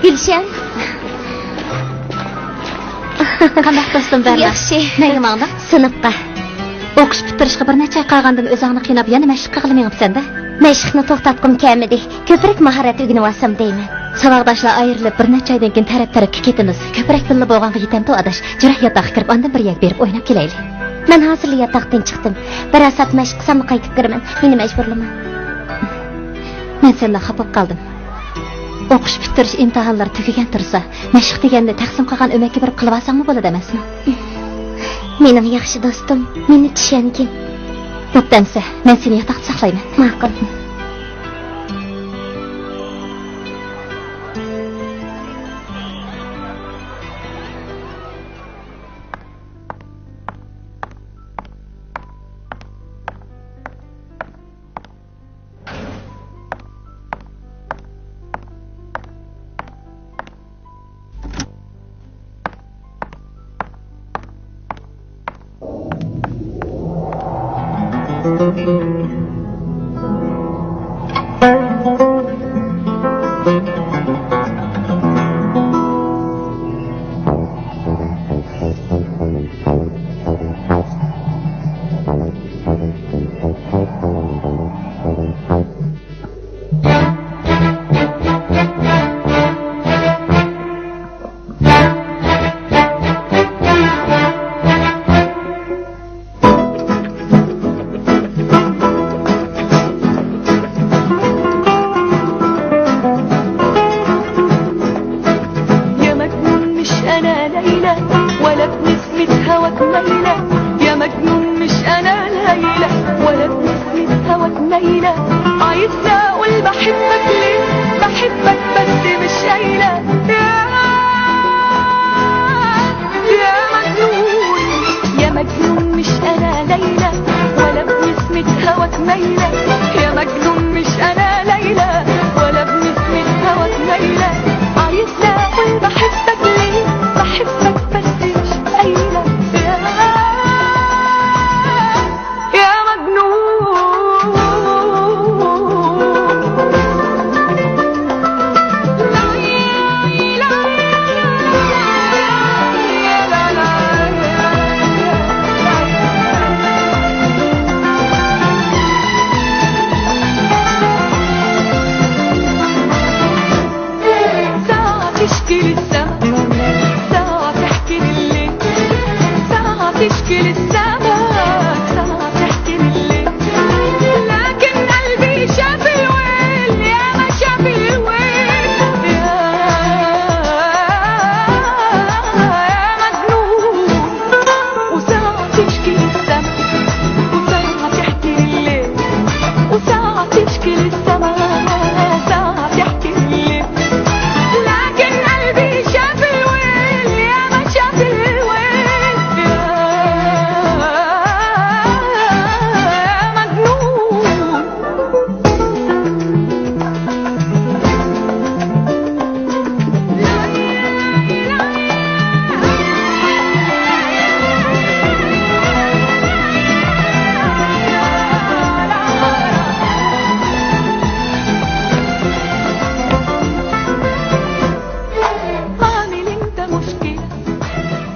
Gülşen. Qanday dostum Berna? Yaxshi. Nega mangding? Sinfqa. O'qish bitirishga bir necha qolgandan o'zingni qiynab yana mashq qilmayapsan-da. Mashqni to'xtatqim kelmadi. Ko'proq mahorat o'rganib olsam deyman. Saboqdoshlar ayrilib bir necha oydan keyin taraf-tarafga ketamiz. Ko'proq tilla bo'lganga yetamdi adash. Jiroq yotoqqa kirib ondan bir yak berib o'ynab kelaylik. Men hozir yotoqdan chiqdim. Bir asat mashq qilsam qaytib kiraman. Meni majburlama. Men sendan xafa qoldim. O'qish bitirish imtihonlari tugagan tursa, mashq deganda taqsim qilgan o'makka bir qilib olsangmi bo'ladi emasmi? Mening yaxshi do'stim, meni tushungin. Bo'ptamsa, men seni yotoqda saqlayman. Ma'qul.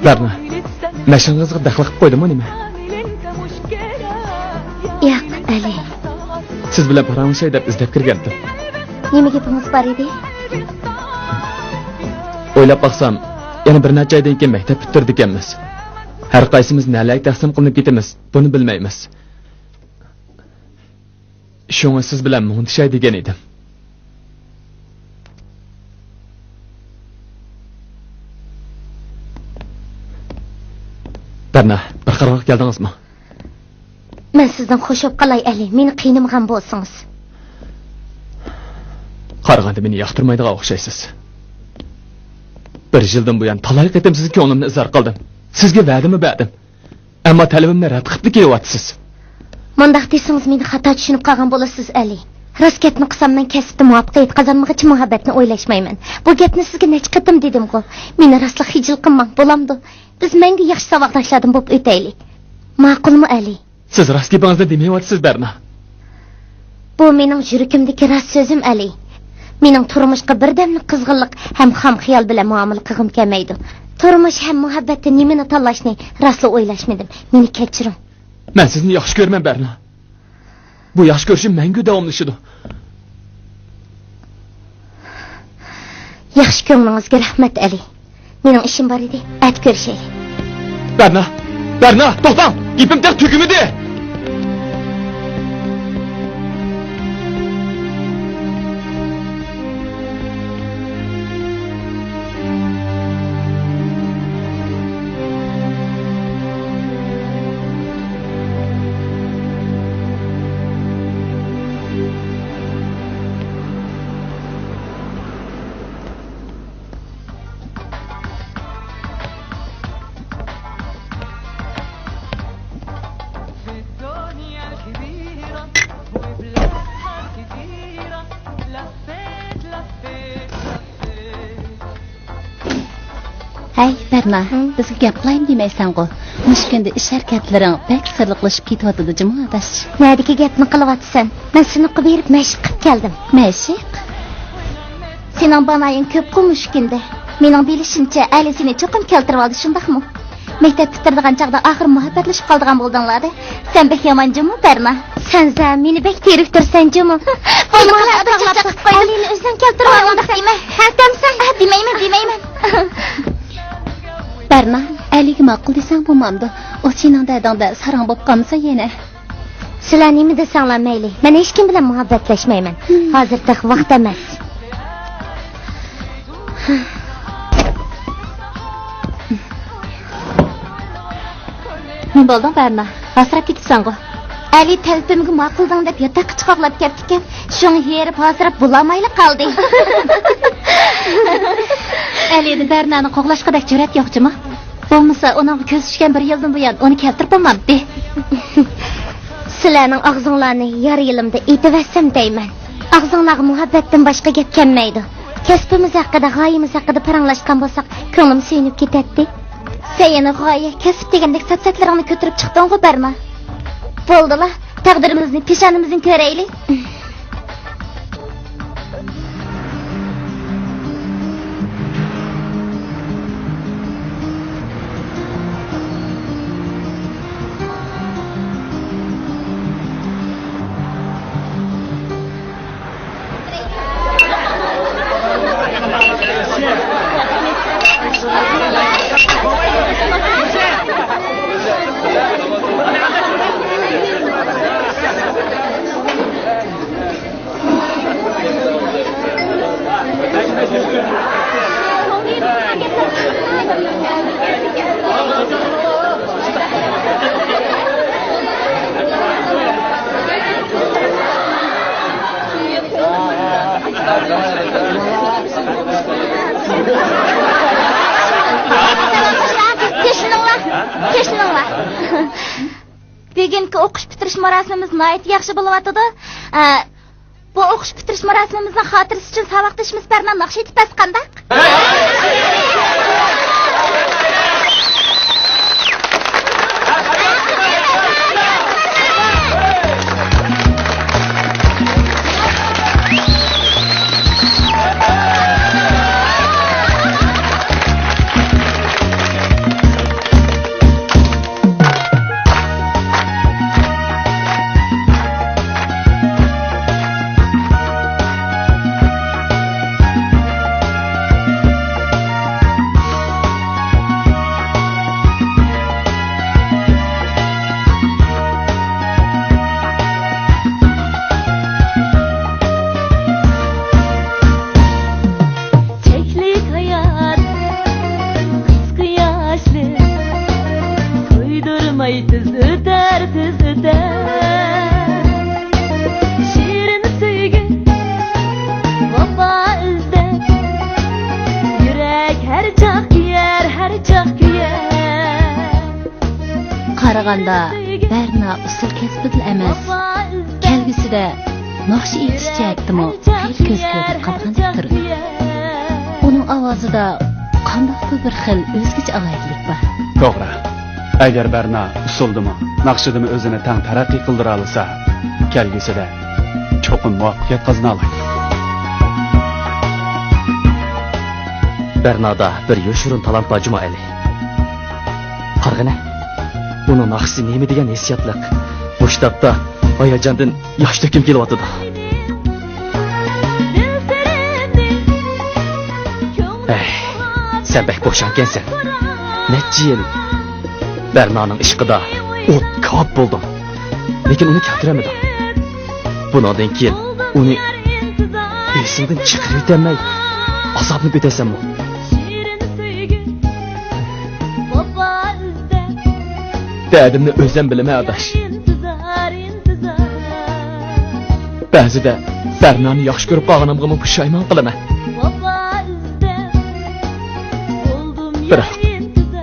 Berna, mashingizga daxl qilib qo'ydimmi nima? Yo'q, Ali. Siz bilan paramshay deb izlab kirgandim. Nima gapimiz bor edi? O'ylab baqsam, yana bir necha oydan keyin maktab bitirdik ekanmiz. Har qaysimiz nalarga taqsim qilinib ketamiz, buni bilmaymiz. Shunga siz bilan muntishey degan edim. Berna, bir qarorga keldingizmi? Men sizdan xo'shib qalay, Ali. Meni qiynamagan bo'lsangiz. Qaraganda meni yoqtirmaydigan o'xshaysiz. Bir yildan buyon talay qatim sizga ko'nglimni izhor qildim. Sizga va'damni berdim. Ammo talabimni rad qilib kelyapsiz. Mundaq desangiz meni xato tushunib qolgan bo'lasiz, Ali. Rasketni qilsam men kasbda muvaffaqiyat qozonmoqchi muhabbatni o'ylashmayman. Bu gapni sizga necha qatim dedim-ku. Meni rostla xijil qilmang, bo'lamdi. Biz menga yaxshi saboqdoshlardan bo'lib o'taylik. Ma'qulmi, Ali? Siz rost gapingizni demayapsiz, Berna. Bu mening yuragimdagi rost so'zim, Ali. Mening turmuşqa birdamlik qizg'inlik ham xam xiyol bilan muomala qilg'im kelmaydi. Turmush ham muhabbatda nimani tanlashni rostla o'ylashmadim. Meni kechiring. Men sizni yaxshi ko'raman, Berna. Bu yaxshi ko'rishim mangu davomlashadi. Yaxshi ko'nglingizga rahmat, Ali. Mening ishim bor edi. At ko'rishaylik. Berna, to'xtang! İpim tek tükümüdü! Hey Berna, bizga gap qilayim demaysan-ku. Mushkunda ish harakatlaring pek sirliqlashib ketyapti, jimoa adash. Nədiki gapni qilyapsan? Men siniqib berib mashq qilib keldim. Mashq? Sening banaying ko'p qumushkindi. Mening bilishimcha, Ali seni cho'qim keltirib oldi, shundaqmi? Maktab bitirdigan chaqda oxir muhabbatlashib qoldigan bo'ldinglar-da. Sen bek yomon jimi, Berna. Sen meni bek teriktirsan jimi. Bo'lmasa adashib qo'y. Alini o'zdan keltirib olmoqda deyman. Hakamsan? Demayman. Berna, Aliga ma'qul desang bo'lmamdi. O sening dadangda sarang bo'lib qolmasa yana. Sizlar nima desanglar mayli. Men hech kim bilan muhabbatlashmayman. Hozirda vaqt emas. Nima bo'ldi, Berna? Hasrat ketibsan-ku. Ali talpimga ma'qulding deb yotoqqa chiqoqlab ketdi-ku. Shuni yerib hasrat bulamayli qoldi. Ali'ni Bernani qo'g'lashqadak jur'at yo'qchimi? Bo'lmasa, uning ko'z tushgan bir yildan buyon uni keltirib bo'lmabdi. Sizlarning og'zinglarni yar yilimda aytib deyman. Og'zinglarga muhabbatdan boshqa gap kelmaydi. Kasbimiz haqida, g'oyamiz haqida paranglashgan bo'lsak, ko'nglim suyunib ketadi. Sen g'oya, kasb degandek satsatlaringni ko'tarib chiqding-ku, Berna. Bo'ldi-la, taqdirimizni, peshonimizni ko'raylik. Bugungi o'qish bitirish marosimimiz nihoyat yaxshi bo'lyapti. Bu o'qish bitirish marosimimizning xotirasi uchun saboqdashimiz Berna naqsh etib qandaq? Qaraganda Berna usul kasbida emas, kelgusida naqsh etish jihatdimi xil ko'z ko'rib qolgandir. Uning ovozida qandaqdir bir xil o'zgacha alaylik bor. To'g'ri. Agar Berna usuldimi, naqshidimi o'zini tang taraqqiy qildira olsa, kelgusida cho'qim muvaffaqiyat qozona oladi. Berna'da bir yoshurun talant var Cuma Ali. Qarg'ana. Uning naqsi nima degan hissiyotliq. Bu shtapda hayajondan yosh to'kim kelyapti. Sen bek boşankensen. Neçə yıl Berna'nın ishqida o't kap buldum. Lekin uni keltiremedim. Bundan keyin uni esimden chiqarib o'tolmay azobni ko'tasammi? Derdimni o'zim bilaman adash. Ba'zida Berna'ni yaxshi ko'rib qolganimga pushaymon qilaman. Biroq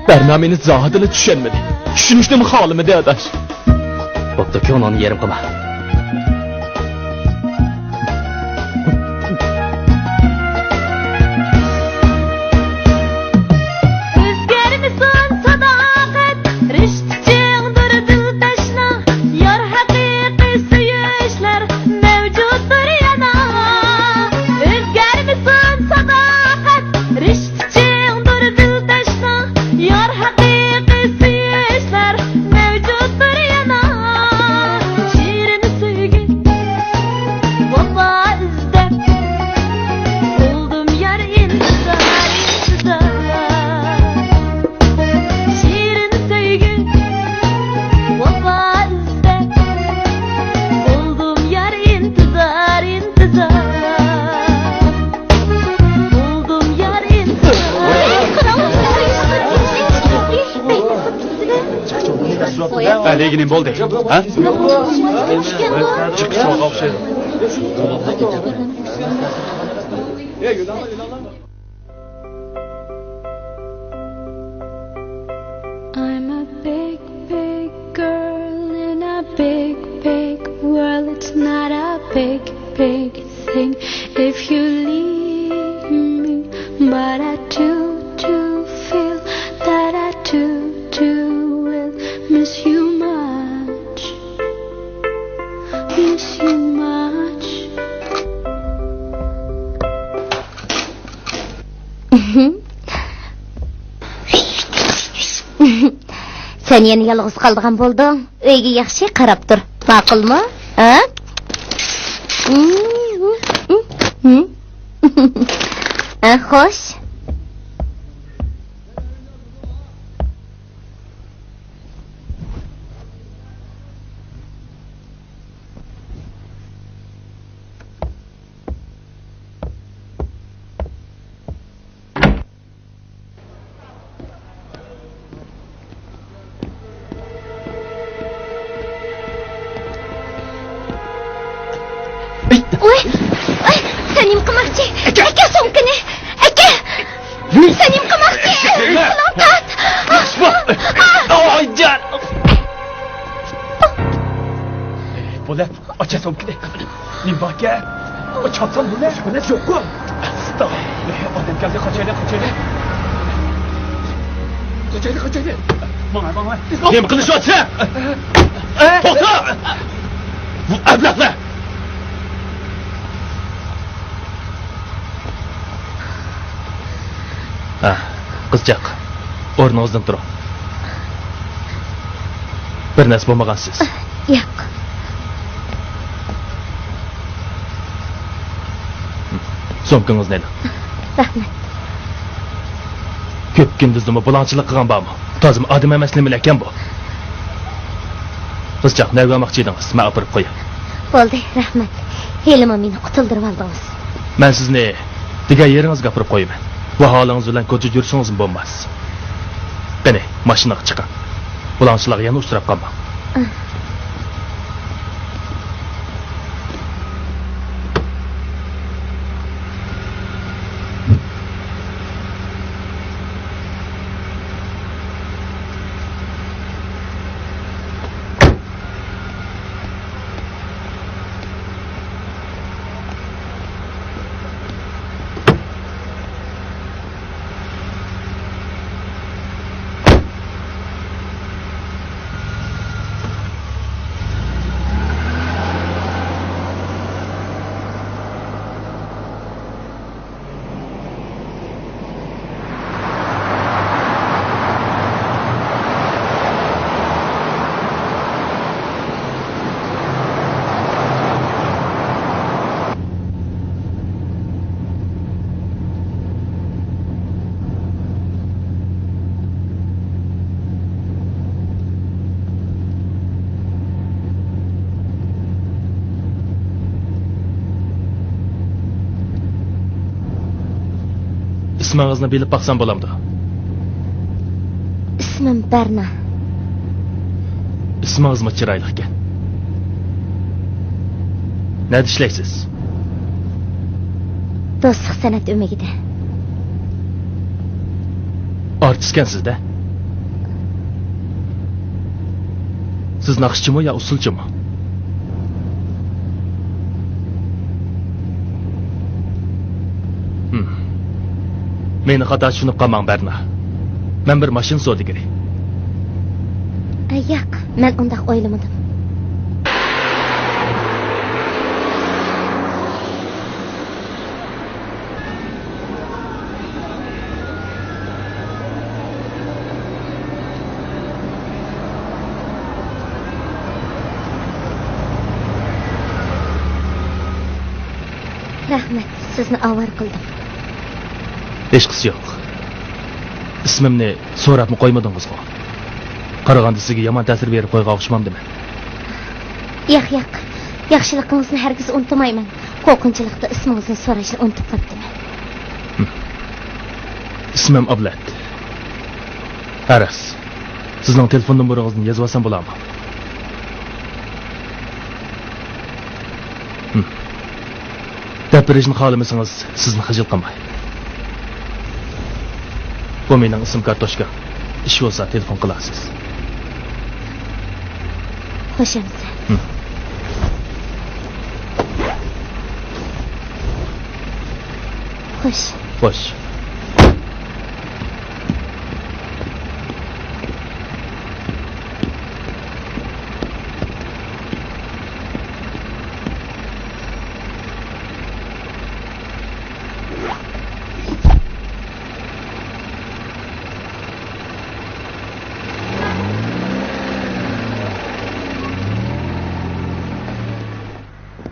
Berna meni zotini tushunmadi. Tushunishni xohlamadi adash. Bo'pti, ko'nglimni yerim qilma. Leginim bo'ldi. Ha? Chiq so'g'a o'xshaydi. I'm a big, big girl in a big, big world. It's not a big, big thing if you leave me, but I do feel that I do will miss you much, miss you much. Sen yana yalğız qaldığan bo'lding. Uyga yaxshi qarab tur. Ma'qulmi? Ha? Xo'sh. Oy, sen nima qilmoqchi? Aka so'mkini. Aka. Sen nima qilmoqchi? Lopat. Oyjon. Bo'la, acha so'mkini. Nima aka? Ochsam bo'la. Buni yo'q-ku. Astag'firullah. Odam keldi, qochaylik. Qochaylik. Mana. Nima qilishyapsan? To'xta! Bu ablaqlar. Qizchaq, o'rningizdan turing. Bir narsa bo'lmagansiz. Yo'q. So'mkingiz neda? Rahmat. Ko'p kunduzdimi bulanchilik qilgan bormi? Tozim odam emasligimi ekan bu? Qizchaq, nega olmoqchi edingiz? Men olib qo'yay. Bo'ldi, rahmat. Helima meni qutuldirib oldingiz. Men sizni degan yeringizga olib qo'yaman. Bu holingiz bilan ko'cha yursangiz bo'lmas. Qani, mashinaga chiqing. Bulanchilarga yana uchrab qolmang. ismingizni bilib baqsam bo'lamdi? Ismim Berna. Ismingizmi chiroyli ekan. Nada ishlaysiz? Do'stlik san'at o'migida. Artistkansizda? Siz naqshchimi yo usulchimi? Meni xato tushunib qolmang Berna. Men bir mashin savdogari. Yo'q, men undaq o'ylamadim. Rahmat, sizni avar qildim. Hech qisi yo'q. Ismimni so'rabmi qo'ymadingiz-ku? Qaraganda sizga yomon ta'sir berib qo'ygan o'xshamamdimi? Yo'q. Yaxshiligingizni hargiz unutmayman. Qo'rqinchlikda ismingizni so'rashni unutib qoldim. Ismim Ablat. Aras. Sizning telefon nomeringizni yozib olsam bo'ladimi? Gapirishni xohlamasangiz sizni xijil qilmay. Bu mening ism kartoshka. Ish bo'lsa telefon qilasiz. Xo'shamsa. Xo'sh.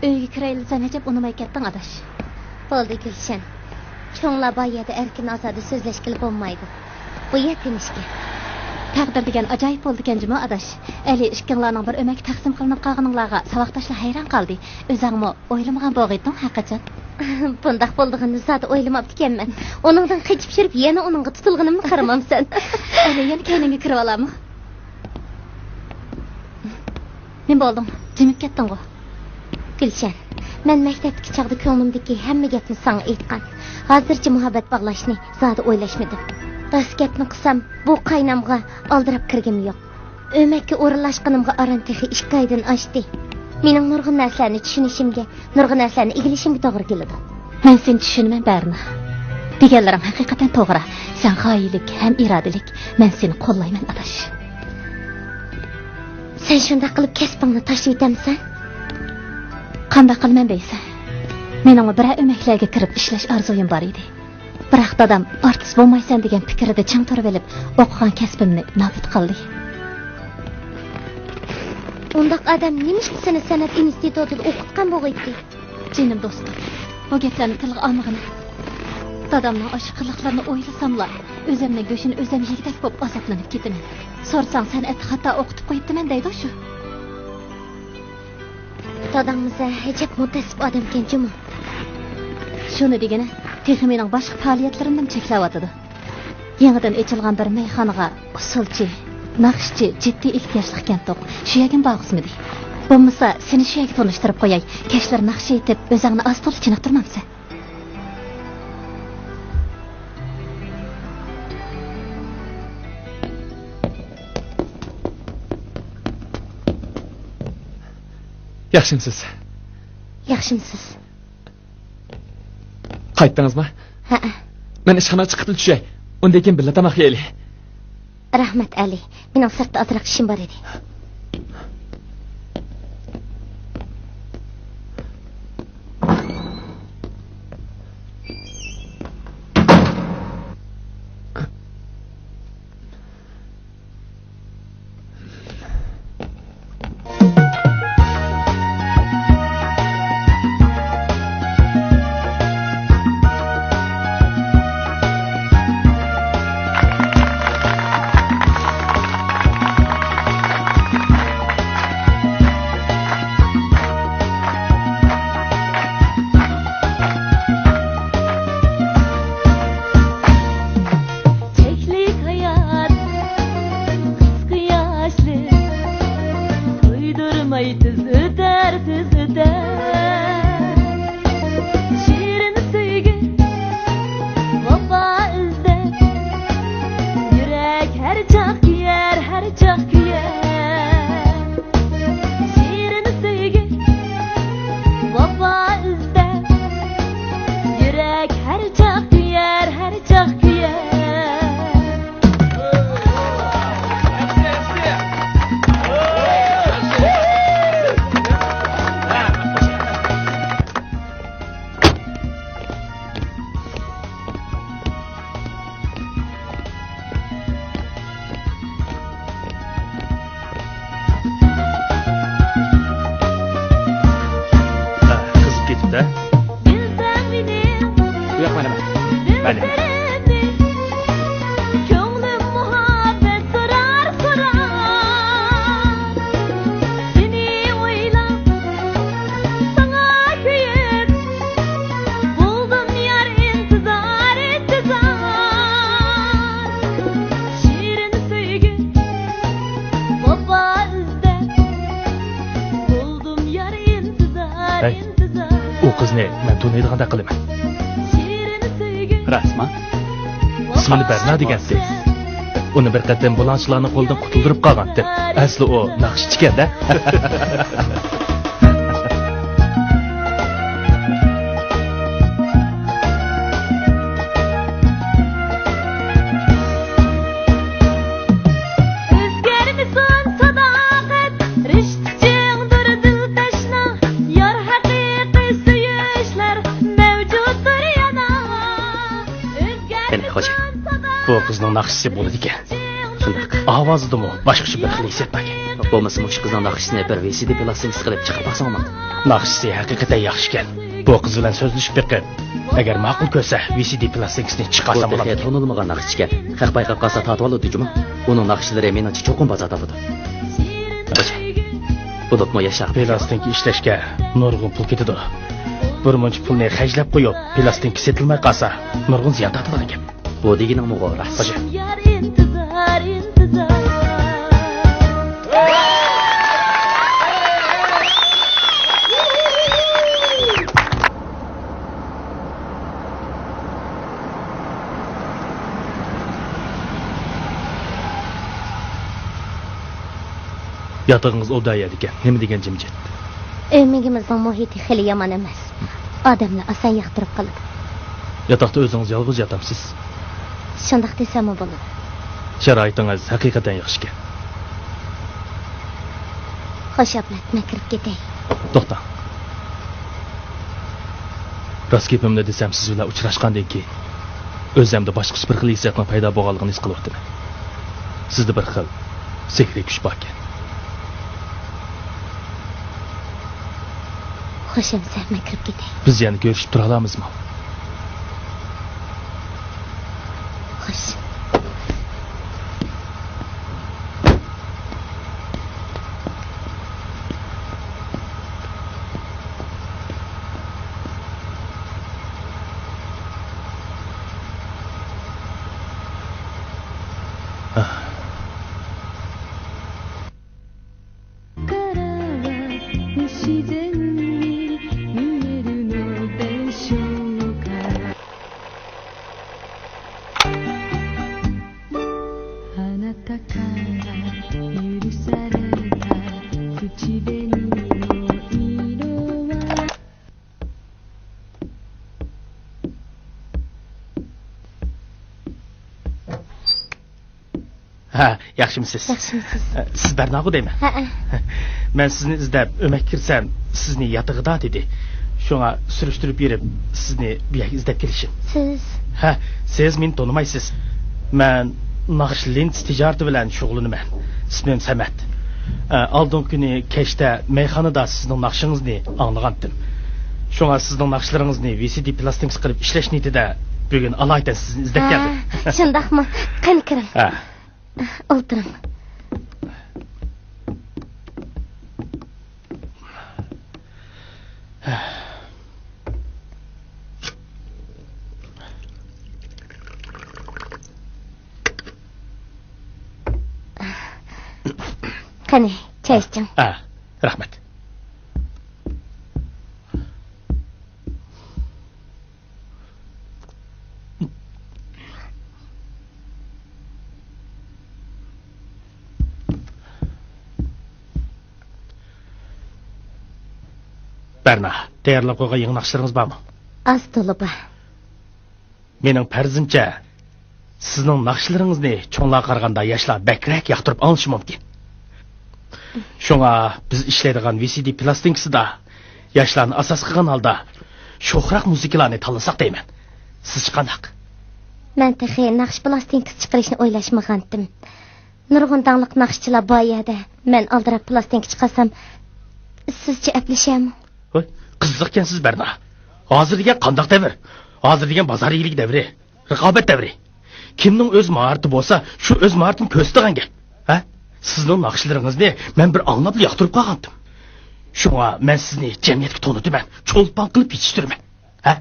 Uyga kiraylisan hecham unamay ketding adash. Bo'ldi Gulshan. Cho'nglar boyada erkin ozoda so'zlashgili bo'lmaydi. Bu yetinishga. Taqdir degan ajoyib bo'ldi ekan jimo adash. Ali ishkinglarning bir o'mak taqsim qilinib qolganinglarga saboqdashlar hayron qoldi. O'zingmi o'ylamagan bo'g'iding haqiqatan. Bundaq bo'ldig'ini zot o'ylamabdi ekanman. Uningdan qochib shirib yana uningga tutilganimni qaramamsan. Ali yana kayningga kirib olammi? Men bo'ldim. Jimib ketding-ku. Gulshan, men maktabdagi chaqda ko'nglimdagi hamma gapni senga aytgan. Hozircha muhabbat bog'lashni zodi o'ylashmadim. Rost gapni qilsam, bu qaynamga oldirib kirgim yo'q. O'makka o'rinlashganimga aran texi 2 oydan oshdi. Mening nurg'un narsalarni tushunishimga, nurg'un narsalarni egilishimga to'g'ri keladi. Men seni tushunaman, Berna. Deganlarim haqiqatan to'g'ri. Sen g'oyilik ham irodalik. Men seni qo'llayman, adash. Sen shunday qilib kasbingni tashlab etamsan? Qanday qilman deysan? Mening bir o'maklarga kirib ishlash orzuyim bor edi. Biroq dadam artist bo'lmaysan degan fikrida chang turib olib, o'qigan kasbimni nobud qildi. Undaq adam nimishki seni san'at institutida o'qitgan bo'lg'aydi? Jinim do'stim, bu gaplarni tilga olmag'in. Dadamning oshqiliqlarini o'ylasamlar, o'zimning go'shini o'zim yegdak bo'lib azoblanib ketaman. So'rsang san'at xato o'qitib qo'yibdiman deydi shu. Dadammiz hechap mutasib odam ekan-ku. Shuni degani, texi mening boshqa faoliyatlarimdan cheklayotdi. Yangidan ochilgan bir meyxonaga usulchi, naqshchi jiddiy ehtiyojli ekan-to'q. Shu yerga borxizmidi. Bo'lmasa, seni shu yerga tanishtirib qo'yay. Kashlar naqsh etib, o'zingni astol ichine turmamsan. Yaxshimisiz? Yaxshimisiz? Qaytdingizmi? Ha. Men ishxonaga chiqib tushay. Undan keyin birga tamoq yeylik. Rahmat Ali. Mening sirtda ozroq ishim bor edi. Ali. Könglim muhabbet sorar sorar. Seni oylap sana köyüp buldum yar intizar intizar. Şirin sevgi baba izlep buldum yar intizar Hey. intizar. O qizni men taniydigandek qilaman. Şirin sevgi Rasma? İsmini Berna degansiz. Uni bir qatam bulanchilarning qo'lidan qutuldirib qolgan-da. Asli o naqshchi ekan-da. Özgermisin sadakat, riştçiğdir dil taşna, yar hakiki suyuşlar mevcuttur yana. Beni hoca, Bu qizning naqshchisi bo'ladi ekan. Shundoq. Ovozidimi boshqacha bir xil his etmagan. Bo'lmasa mush qizning naqshisini bir VCD plastinka qilib chiqib baqsam. Naqshchisi haqiqatan yaxshi ekan. Bu qiz bilan so'zlashib beqib. Agar ma'qul ko'rsa, VCD plastinkasini Bu chiqarsam texniya bo'ladi. tanilmagan naqshchi ekan. Haq bayqab qolsa tatib oladi juma. Uning naqshlari menimcha cho'qin baza topadi. Bo'libmi yashab. Plastinka ishlashga nurg'un pul ketadi. Bir muncha pulni xajlab qo'yib, plastinka setilmay qolsa, nurg'un ziyon tortadi ekan. Bu deganing mug'oras. Hoca. Yar intizar intizar. Yatağınız odaya ekan. Nima degan jimjit? Ömrümüzün muhiti xili yaman emas. Odamlar asan yaqtirib qoladi. Yataqda o'zingiz yolg'iz yotamsiz. Shundoq desam bo'ladi. Sharoitingiz haqiqatan yaxshi ekan. Xo'sh, ablatma kirib ketay. To'xtang. Rost gapimni desam siz bilan uchrashgandan keyin o'zimda boshqa bir xil hissiyotning paydo bo'lganligini his qilyapman. Sizda bir xil sehriy kuch bor ekan. Xo'sh, emsakma kirib ketay. Biz yana ko'rishib tura olamizmi? Xo'sh. Ha, yaxshimisiz? Yaxshimisiz? Siz Barnagu deyman. Ha. Men sizni izlab o'mak kirsam, sizni yatag'ida dedi. Shunga surishtirib berib, sizni bu yerga izlab kelishim. Siz Ha, siz meni tonimaysiz. Men naqshlinz tijorati bilan shug'ullanaman. Ismim Samat. Oldingi kuni kechda meyxonada sizning naqshingizni anglagandim. Shunga sizning naqshlaringizni VCD plastinkasi qilib ishlash niyatida bugun alaydan sizni izlab keldim. Shundaqmi? Qani kiring. Ha. O'tiring. Qani, choy iching. Ha, rahmat. Barna, tayyorlab qo'ygan yangi naqshlaringiz bormi? Az to'la bor. Mening farzimcha sizning naqshlaringizni cho'nglar qaraganda yoshlar bakrak yoqtirib olishi mumkin. Shunga biz ishlaydigan VCD plastinkasida yoshlarni asos qilgan holda sho'xroq musiqalarni tanlasak deyman. Siz qanaq? Men texi naqsh plastinkasi chiqarishni o'ylashmagandim. Nurg'un dangliq naqshchilar bor yerda. Men aldirab plastinka chiqarsam, sizcha aplashami? Voy, qiziq ekansiz Barna. Hozir degan qandoq davr? Hozir degan bozor iyilik davri. raqobat davri. Kimning o'z maharati bo'lsa, shu o'z maharatini ko'rsatgan gap. Ha? Sizning naqshlaringizni men bir anglab yoqtirib qolgandim. Shunga men sizni jamiyatga tanitman, cho'lpon qilib yetishtirman. Ha?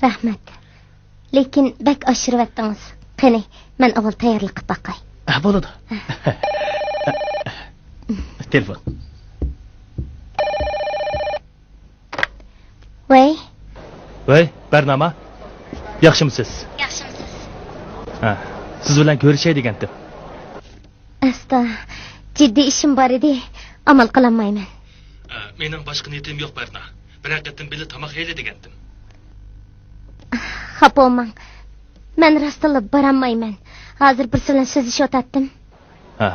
Rahmat. Lekin bak oshirvatdingiz. Qani, men avval tayyorlik qilib baqay. Ha, bo'ladi. Telefon. Voy, Barnoma. Yaxshimisiz? yaxshimisiz? Ha, siz bilan ko'rishay degandim. Asta, jiddiy ishim bor edi, amal qilolmayman. Mening boshqa niyatim yo'q, Barna. Bir haqiqatan bili tomoq yeyli degandim. Xafa olmang. Men rostlanib borolmayman. Hozir bir bilan so'zlashyotdim. Ha,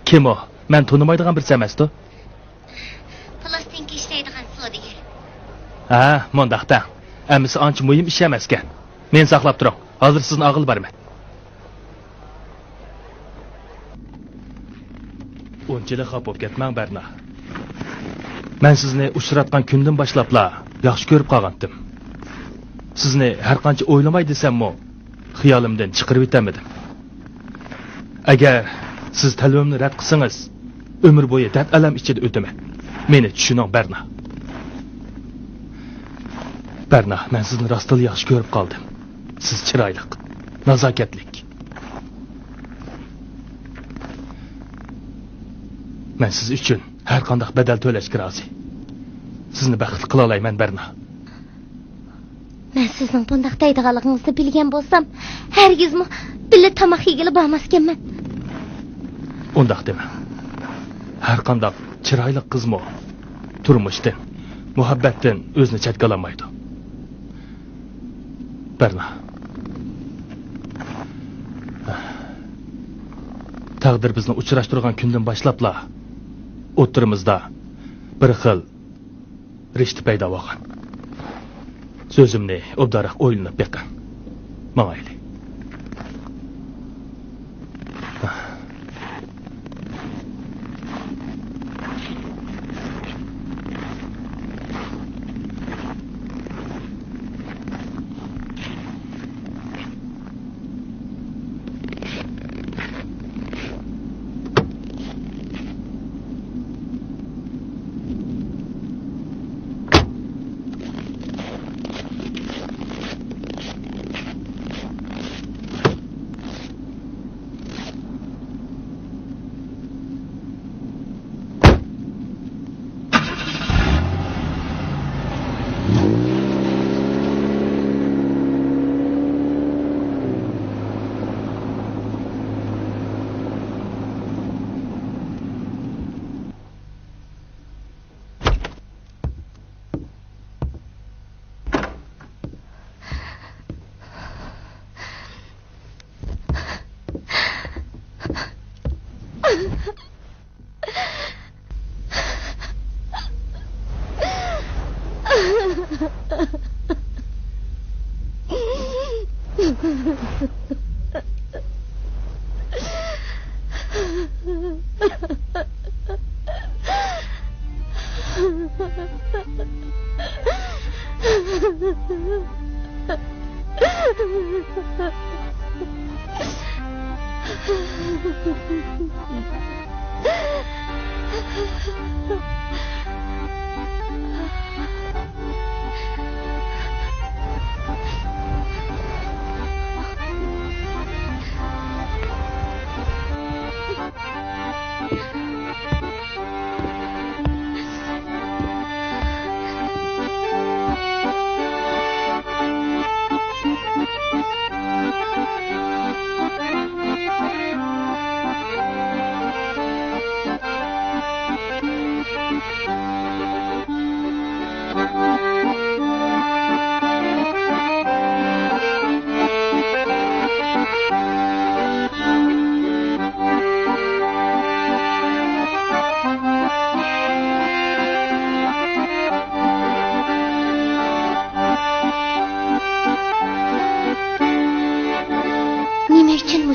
kim o? Men tanimaydigan birisi emas-ku. Plastinka ishlaydigan savdogar. Ha, mundaqda. Amisi ancha muhim ish emas ekan. Men saqlab turing. Hozir sizni og'il borman. Unchalik xafa bo'lib ketmang, Barna. Men sizni uchratgan kundan boshlabla yaxshi ko'rib qolgandim. Sizni har qancha o'ylamay desam-mo, xiyolimdan chiqarib yetamadim. Agar siz talabimni rad qilsangiz, umr bo'yi dard alam ichida o'taman. Meni tushuning, Barna. Barna, men sizni rostdan yaxshi ko'rib qoldim. Siz chiroyli, nazokatlik. Men siz uchun har qanday badal to'lashga rozi. Sizni baxtli qila olayman, Barna. Men sizning bundaq deydiganligingizni bilgan bo'lsam, hargizmi billa tomoq yegili bormaskanman. Undaq dema. Har qanday chiroyli qizmi turmushdan, muhabbatdan o'zini chetga olmaydi. Barna. Taqdir bizni uchrashtirgan kundan boshlabla o'tirimizda bir xil rishta paydo bo'lgan. So'zimni obdaroq o'ylanib beqqan. Ma'ayli.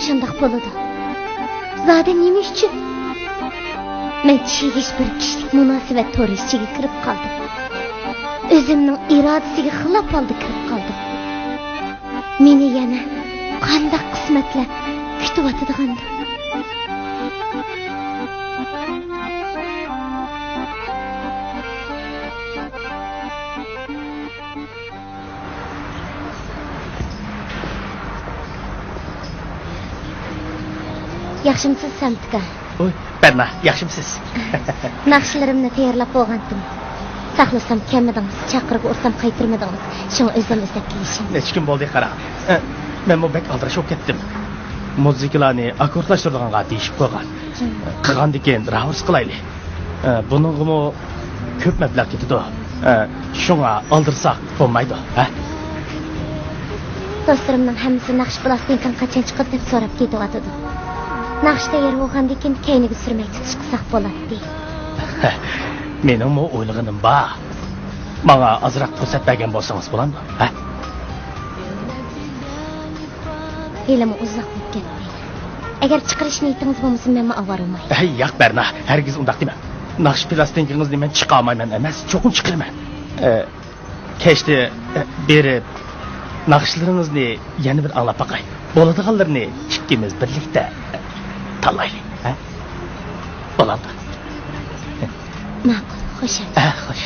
Şundaq bo'ladi. Zada nima uchun? Men chegish bir kishilik munosabat to'g'risiga kirib qoldim. O'zimning irodasiga xilof oldi kirib qoldim. Meni yana qandaq qismatlar kutib o'tadigandir. Yaxshimisiz Samtka? Oy, Berna, yaxshimisiz? Naqshlarimni tayyorlab bo'lgandim. Saqlasam kelmadingiz, chaqirib ursam qaytirmadingiz. Shuni o'zim izlab kelishim. Necha kun bo'ldi qara. Men bu bek aldirashib ketdim. Muzikalarni akkordlashtirganga deyishib qo'ygan. Qilgandan keyin ravs qilaylik. Buningmi ko'p mablag' ketadi. Shunga aldirsak bo'lmaydi, ha? Do'stlarimning hammasi naqsh plastinkan qachon chiqadi deb so'rab ketyotdi. Naqsh tayyor bo'lgandan keyin keyniga surmay tutish qilsak bo'ladi. Meningmi o'ylig'inim bor. Menga azroq fursat bergan bo'lsangiz bo'ladimi, ha? Elimi uzoq bo'lib ketdi. Agar chiqarish niyatingiz bo'lmasa men avormayman. Yo'q Berna, hargiz undaq dema. Naqsh plastinkangizni men chiqarmayman emas, cho'qim chiqiraman. Kechdi berib naqshlaringizni yana bir anglab boqay. Bo'ladiganlarni ikkimiz birlikda tanlaylik, ha? Bo'ladi. Ma'qul, xo'sh. Xo'sh.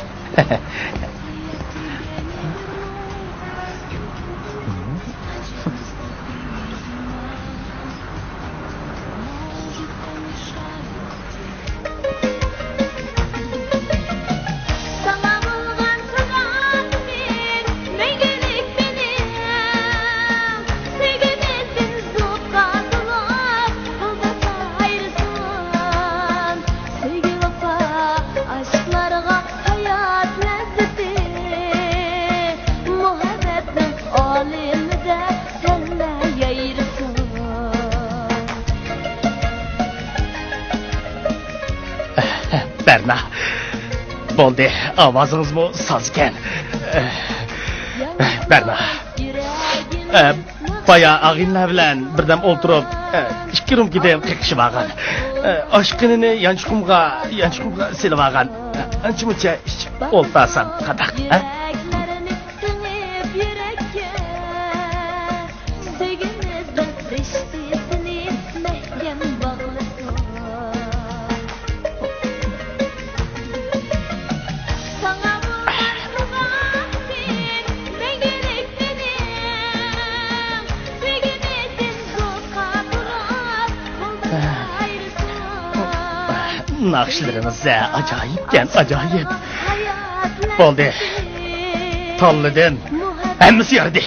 Berna, bo'ldi, ovozingizmi sozgan. Berna, baya ağinlar bilan birdam o'ltirib, ikki rumkidan qiqishib olgan. Oshqinini yanchqumga silib olgan. Ancha-muncha o'ltasan qadaq, ha? Naqshlarimiz ajoyibkan, ajoyib. Bo'ldi. Tanladim. Hammasi yardi.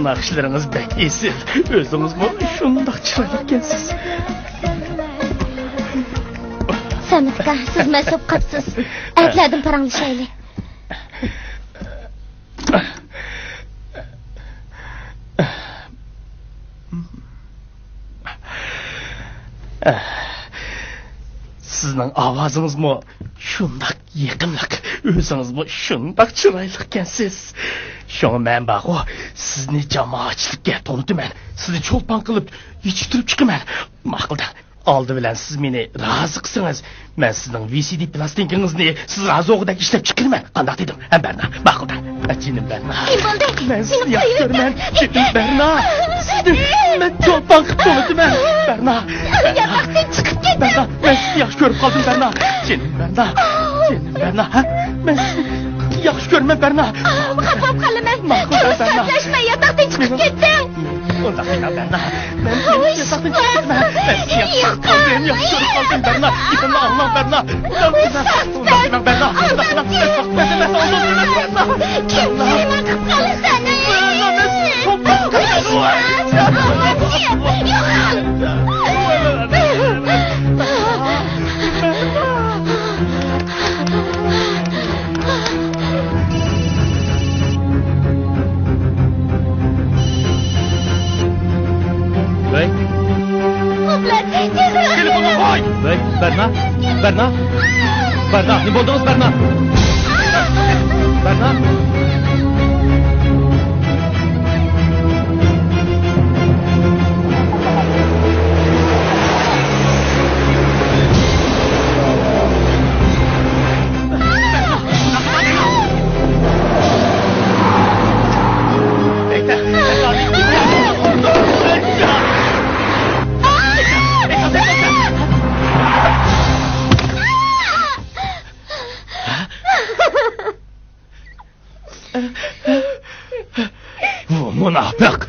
Naqshlarimiz bek esil. O'zingizmi shundoq chiroyli ekansiz. Samtka, siz mas'ul qapsiz. Aytladim paranglashaylik. Sizning ovozingizmi shundoq yaqinlik, o'zingizmi shundoq chiroyli ekansiz. Shunga men baqo, sizni jamoatchilikka tanitaman. Sizni cho'lpon qilib, yechtirib chiqaman. Ma'qulda, oldi bilan siz meni rozi qilsangiz, men sizning VCD plastinkangizni siz rozi o'g'idek ishlab chiqaraman. Qanday dedim? Berna, ma'qulda. Achinim Berna. Kim bo'ldi? Men sizni yaxshi ko'raman. Chiqing Berna. Sizni men cho'lpon qilib tanitaman. Berna. Yo'qdan chiqib ketdi. Berna, men sizni yaxshi ko'rib qoldim Berna. Chiqing Berna. Chiqing Berna, ha? Men sizni yaxshi ko'raman Berna. Xafa qolaman. Tashma, yo'qdan chiqib ketding. Undaq dema Berna. Men yo'qdan chiqib ketman. Men sizni yaxshi ko'rib qoldim Berna. Gapimni angla Berna. Undaq dema Berna. Undaq dema Berna. Kim nima qilib qolasan? Bey, Telefonu koy. bey, Berna, ne bo'ldingiz Berna? Berna? Münafık.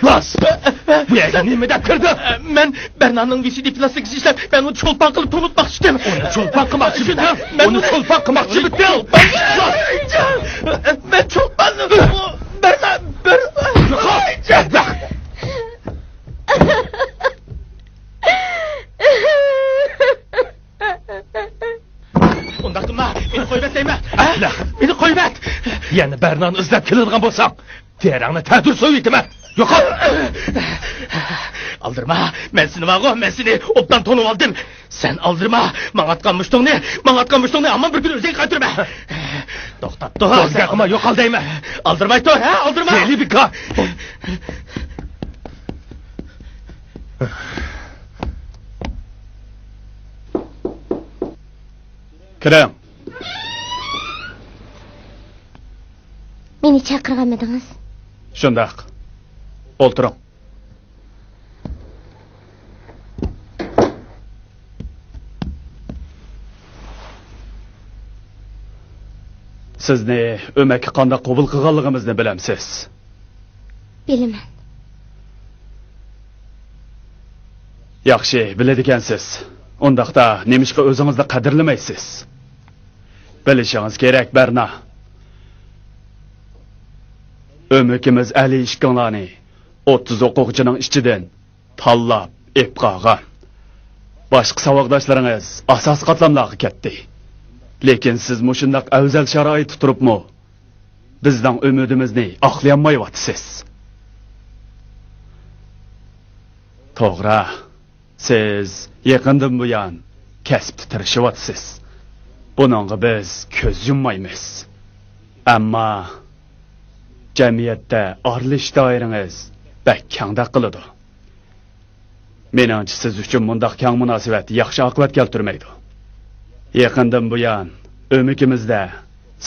Bas. Bu yerden nimede kırdı. Ben Berna'nın VCD plastik işler. Ben onu çolpan kılıp unutmak istemem. Onu çolpan kılmak için. Onu çolpan kılmak için. Ben çolpan. Berna. Bak. Ondaqdımla, beni koyup etdeyme. Beni koyup et. Yani Berna'nı izlep kelirgen bolsam, terağını tədir söyleyitime. Yok ol. Aldırma, ben seni vağı, ben seni optan tonup aldım. Sen aldırma, mağatkanmıştın ne, aman bir gün özey kaytırma. Doktat, ama yok al deyme. Aldırma ito, aldırma. Deli bir ka. Kiring. Meni chaqirganmidingiz? Shundoq. O'tiring. Sizni o'makka qanday qabul qilganligimizni bilamsiz. Bilaman. Yaxshi, biladigansiz. Undaqda nemishqa o'zingizni qadrlamaysiz. Bilishingiz kerak, Berna. Ömrimiz Ali ishqonlarni 30 o'quvchining ichidan tanlab ep qolgan. Boshqa savodoshlaringiz asos qatlamlarga ketdi. Lekin siz mushundaq afzal sharoit turibmi? Bizning umidimizni oqlayolmayapsiz. To'g'ri. Siz yaqindan buyon kasbda tirishyapsiz. Buningga biz ko'z yummaymiz. Ammo jamiyatda arilish doirangiz bak kangda qiladi. Meningcha siz uchun bundaq kang munosabat yaxshi oqibat keltirmaydi. Yaqindan buyon umidimizda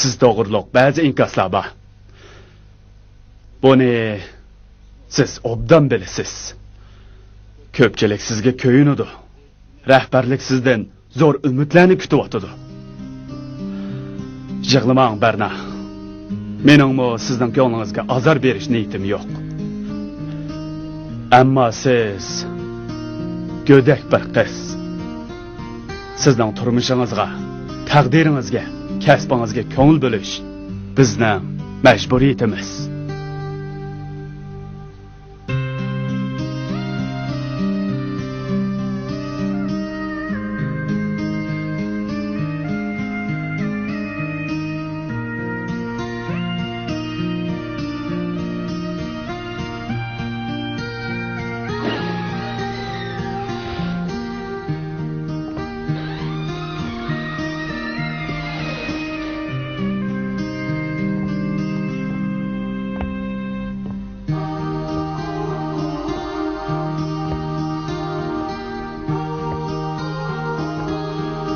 siz to'g'riliq ba'zi inkoslar bor. Buni siz obdan bilasiz. Ko'pchilik sizga ko'yinadi. Rahbarlik sizdan zo'r umidlarni kutyapti. Yig'lamang, Berna. Meningmi sizning ko'nglingizga azor berish niyatim yo'q. Ammo siz go'dak bir qiz. Sizning turmushingizga, taqdiringizga, kasbingizga ko'ngil bo'lish bizning majburiyatimiz.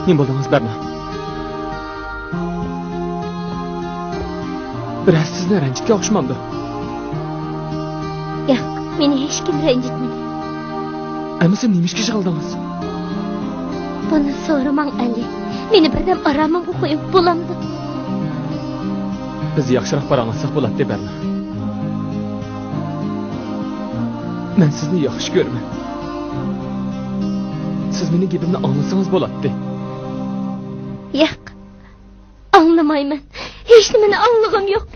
Nima bo'ldingiz, Berna? Biraz sizni ranjitga o'xshamamdi. Yo'q, meni hech kim ranjitmadi. Ammo siz nima ishga chiqildingiz? Buni so'ramang, Ali. Meni birdan aramimga qo'yib bo'lamdi. Biz yaxshiroq paranglashsak bo'ladi, Berna. Men sizni yaxshi ko'raman. Siz meni gapimni anglasangiz bo'ladi. Yo'q. Anglamayman. Hech nimani anglag'im yo'q.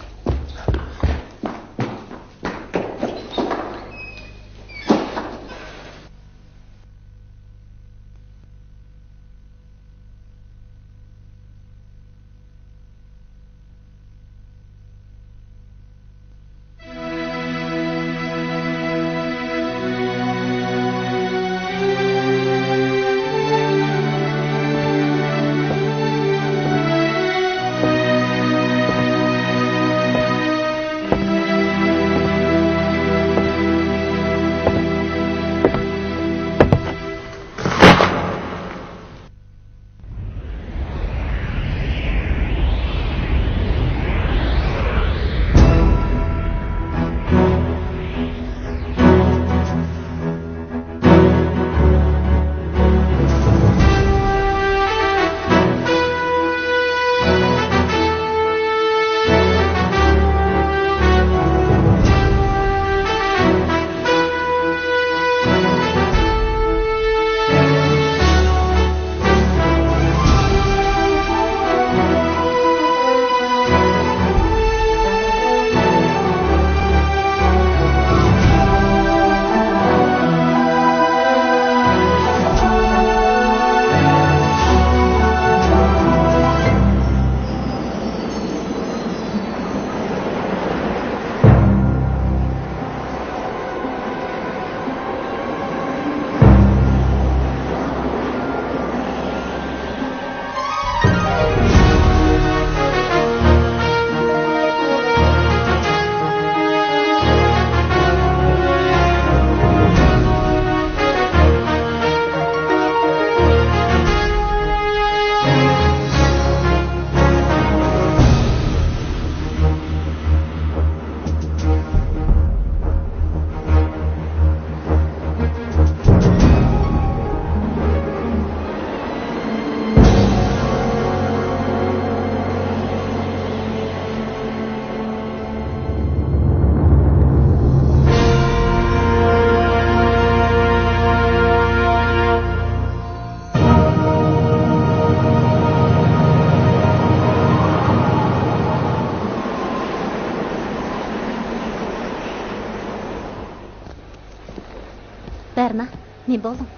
Berna, ne bo'lding?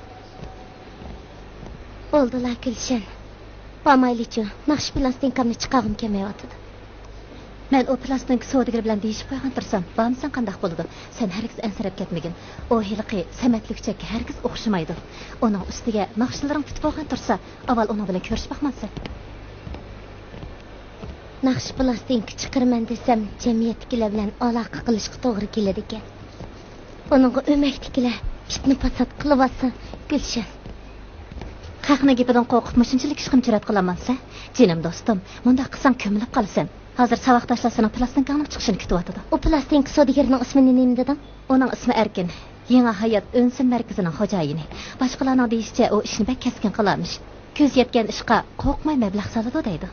Bo'ldilar Gulshan. Bamaylichu, naqsh plastinkamni chiqarg'im kelmayotdi. Men o plastinka savdogar bilan deyishib qo'ygan tursam, "Bamsan qanday bo'ladi? Sen hargiz ansirab ketmagin. O hiliqi samatlikchakka hargiz o'xshamaydi. Uning ustiga naqshlaring tutib olgan tursa, avval uning bilan ko'rishib baxmansan." Naqsh plastinka chiqarman desam, jamiyatdagilar bilan aloqa qilishga to'g'ri keladi ekan. Uningga o'makdikilar fitna fasod qilyapsa, Gulshan. Qaqni gapidan qo'rqib shunchalik ishqim chirat qilamansa, jinim do'stim, bunda qilsang ko'milib qolasan. Hozir saboqdoshlar seni plastinkani chiqishini kutyapti. O plastinka savdogarining ismini nima dedim? Uning ismi Erkin. Yangi hayot o'nsin markazining xo'jayini. Boshqalarning deyishicha, u ishni bek keskin qilarmish. Ko'z yetgan ishqa qo'rqmay mablag' soladi deydi.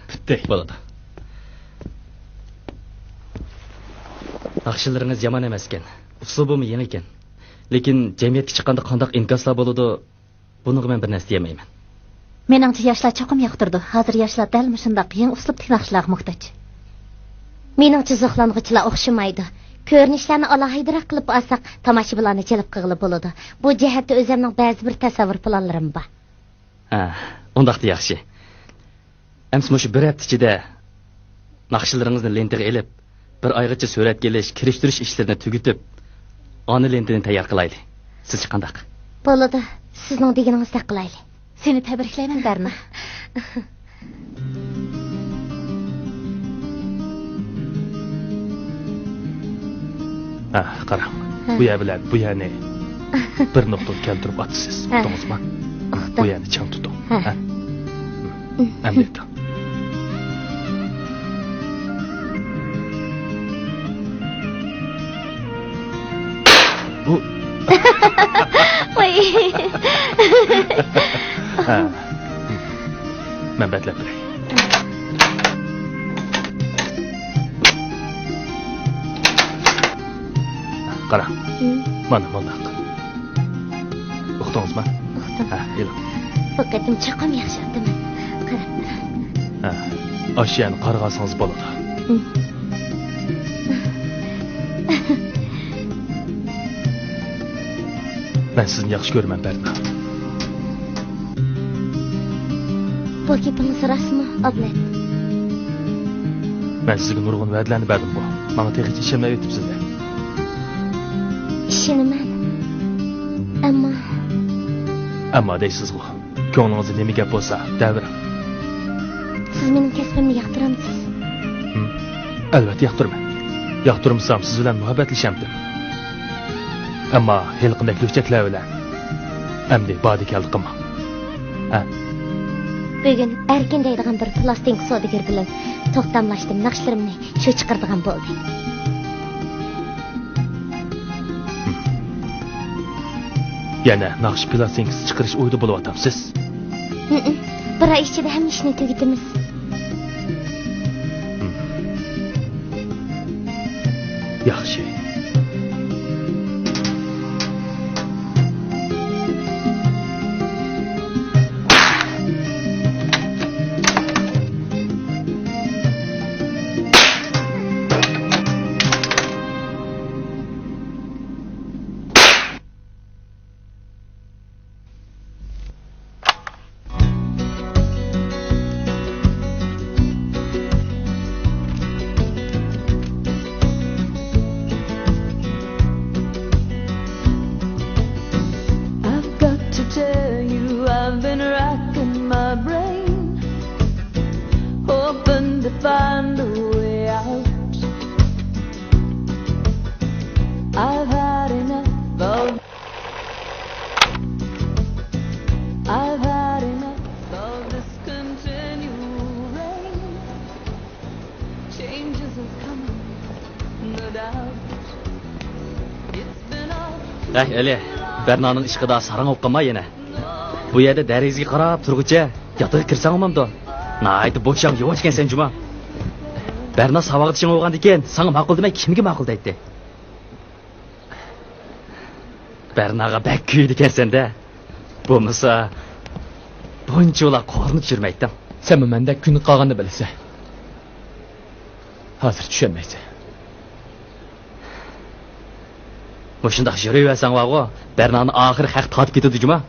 Bitti. Bo'ladi. Naqshlaringiz yomon emas ekan. Uslubim yangi ekan. Lekin jamiyatga chiqqanda qanday inkoslar bo'ladi, buniga men bir narsa demayman. Meningcha yoshlar cho'qim yoqtirdi. Hozir yoshlar dal shunday qiyin uslubli naqshlarga muhtoj. Meningcha zo'qlang'ichlar o'xshamaydi. Ko'rinishlarni alohida qilib olsak, tomoshabinlarni jalb qilib bo'ladi. Bu jihatda o'zimning ba'zi bir tasavvur planlarim bor. Ha, undaqda yaxshi. Ammo shu bir hafta ichida naqshlaringizni lentaga elib, bir oygacha surat kelish, kirishtirish ishlarini tugitib, ona lentini tayyor qilaylik. Siz qanday? Bo'ladi. Sizning deganingizdek qilaylik. Seni tabriklayman, Berna. Ha, qarang. Bu yer bilan bu yerni bir nuqtaga keltirib atasiz. To'g'rimi? Bu yerni chang tuting. Ha. Amniyat. Voy. Ha. Men betlab turay. Qarang. Mana bundaq. Uqdingizmi? Uqdim. Ha, yil. Bu qatim chaqam yaxshi otdiman. Qarab. Ha. Oshiyani qarg'asangiz bo'ladi. Ben sizni yaxshi ko'raman, Berna. Bu gapingiz rostmi, Ablet? Men sizga nurg'un va'dalarni berdim bu. Mana texnik ishimlar o'tibsizlar. Ishonaman. Ammo deysiz-ku, ko'nglingizda nima gap bo'lsa, davrim. Siz mening kasbimni yoqtiramsiz? Albatta yoqtiraman. Yoqtirmasam siz bilan muhabbatlashamdim. Ammo hel qanday ko'chaklar bilan amdi bodi keldi qilma. Ha. Bugun Erkin deydigan bir plastinka savdogar bilan to'xtamlashdim. Naqshlarimni shu chiqardigan bo'ldi. Yana naqsh plastinkasi chiqarish o'yida bo'lyapsiz. Bir oy ichida hamma ishni tugatamiz. Yaxshi. Eli, Berna'nın ishqida sarang o'qib qolma yana. Bu yerda darizga qarab turguncha yotiga kirsang olmamdi. Naydi bo'sham yo'q sen juma. Berna savog'itishing o'g'andi ekan, senga ma'qul demay kimga ma'qul deydi? Bernaga bak kuydi ekansan-da. Bo'lmasa bunchalar qorni tushirmaydi. Sen menda kun qolganini bilasan. Hozir tushunmaysan. Mushundaq yuraversan vaqo, Bernani oxir haq tortib ketadi juma.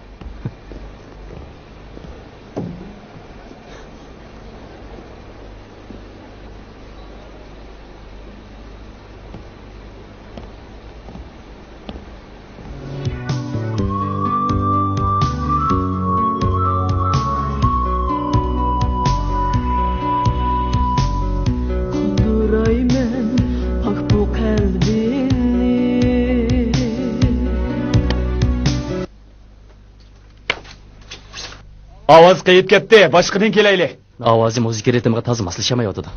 Ovoz qayib ketdi, boshqadan kelayli. Ovozi muzika ritmiga toza moslashamayotdi.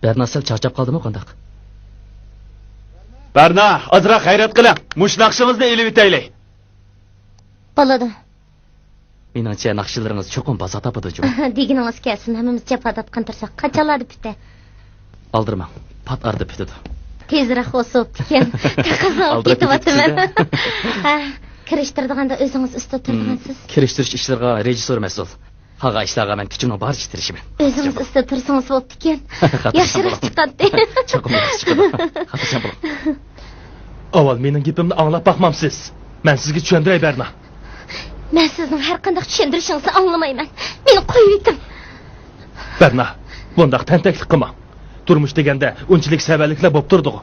Berna sal charchab qoldimi qandaq? Berna, ozroq hayrat qiling. Mush naqshingizni elib etaylik. Bo'ladi. Meningcha naqshlaringiz cho'qim bozor topadi juma. Deginingiz kelsin, hammamiz jafodab qantirsak qachonlardi bitta. Aldirma, pat ardi bitadi. Tezroq o'sib ekan. Taqazab ketyapman. Ha, kirishtirdiganda o'zingiz ustida turgansiz. Kirishtirish ishlariga rejissor mas'ul. Haga ishlarga men kuchimni boricha tirishiman. O'zingiz ustida tursangiz bo'pti ekan. Yaxshiroq chiqadi. Cho'qim yaxshi chiqadi. Xatirjam bo'ling. Avval mening gapimni anglab baxmamsiz. Men sizga tushundiray Berna. Men sizning har qanday tushuntirishingizni anglamayman. Meni qo'yib eting. Berna, bundaq tentaklik qilma. Turmush deganda unchalik savalliklar bo'lib turdi-ku.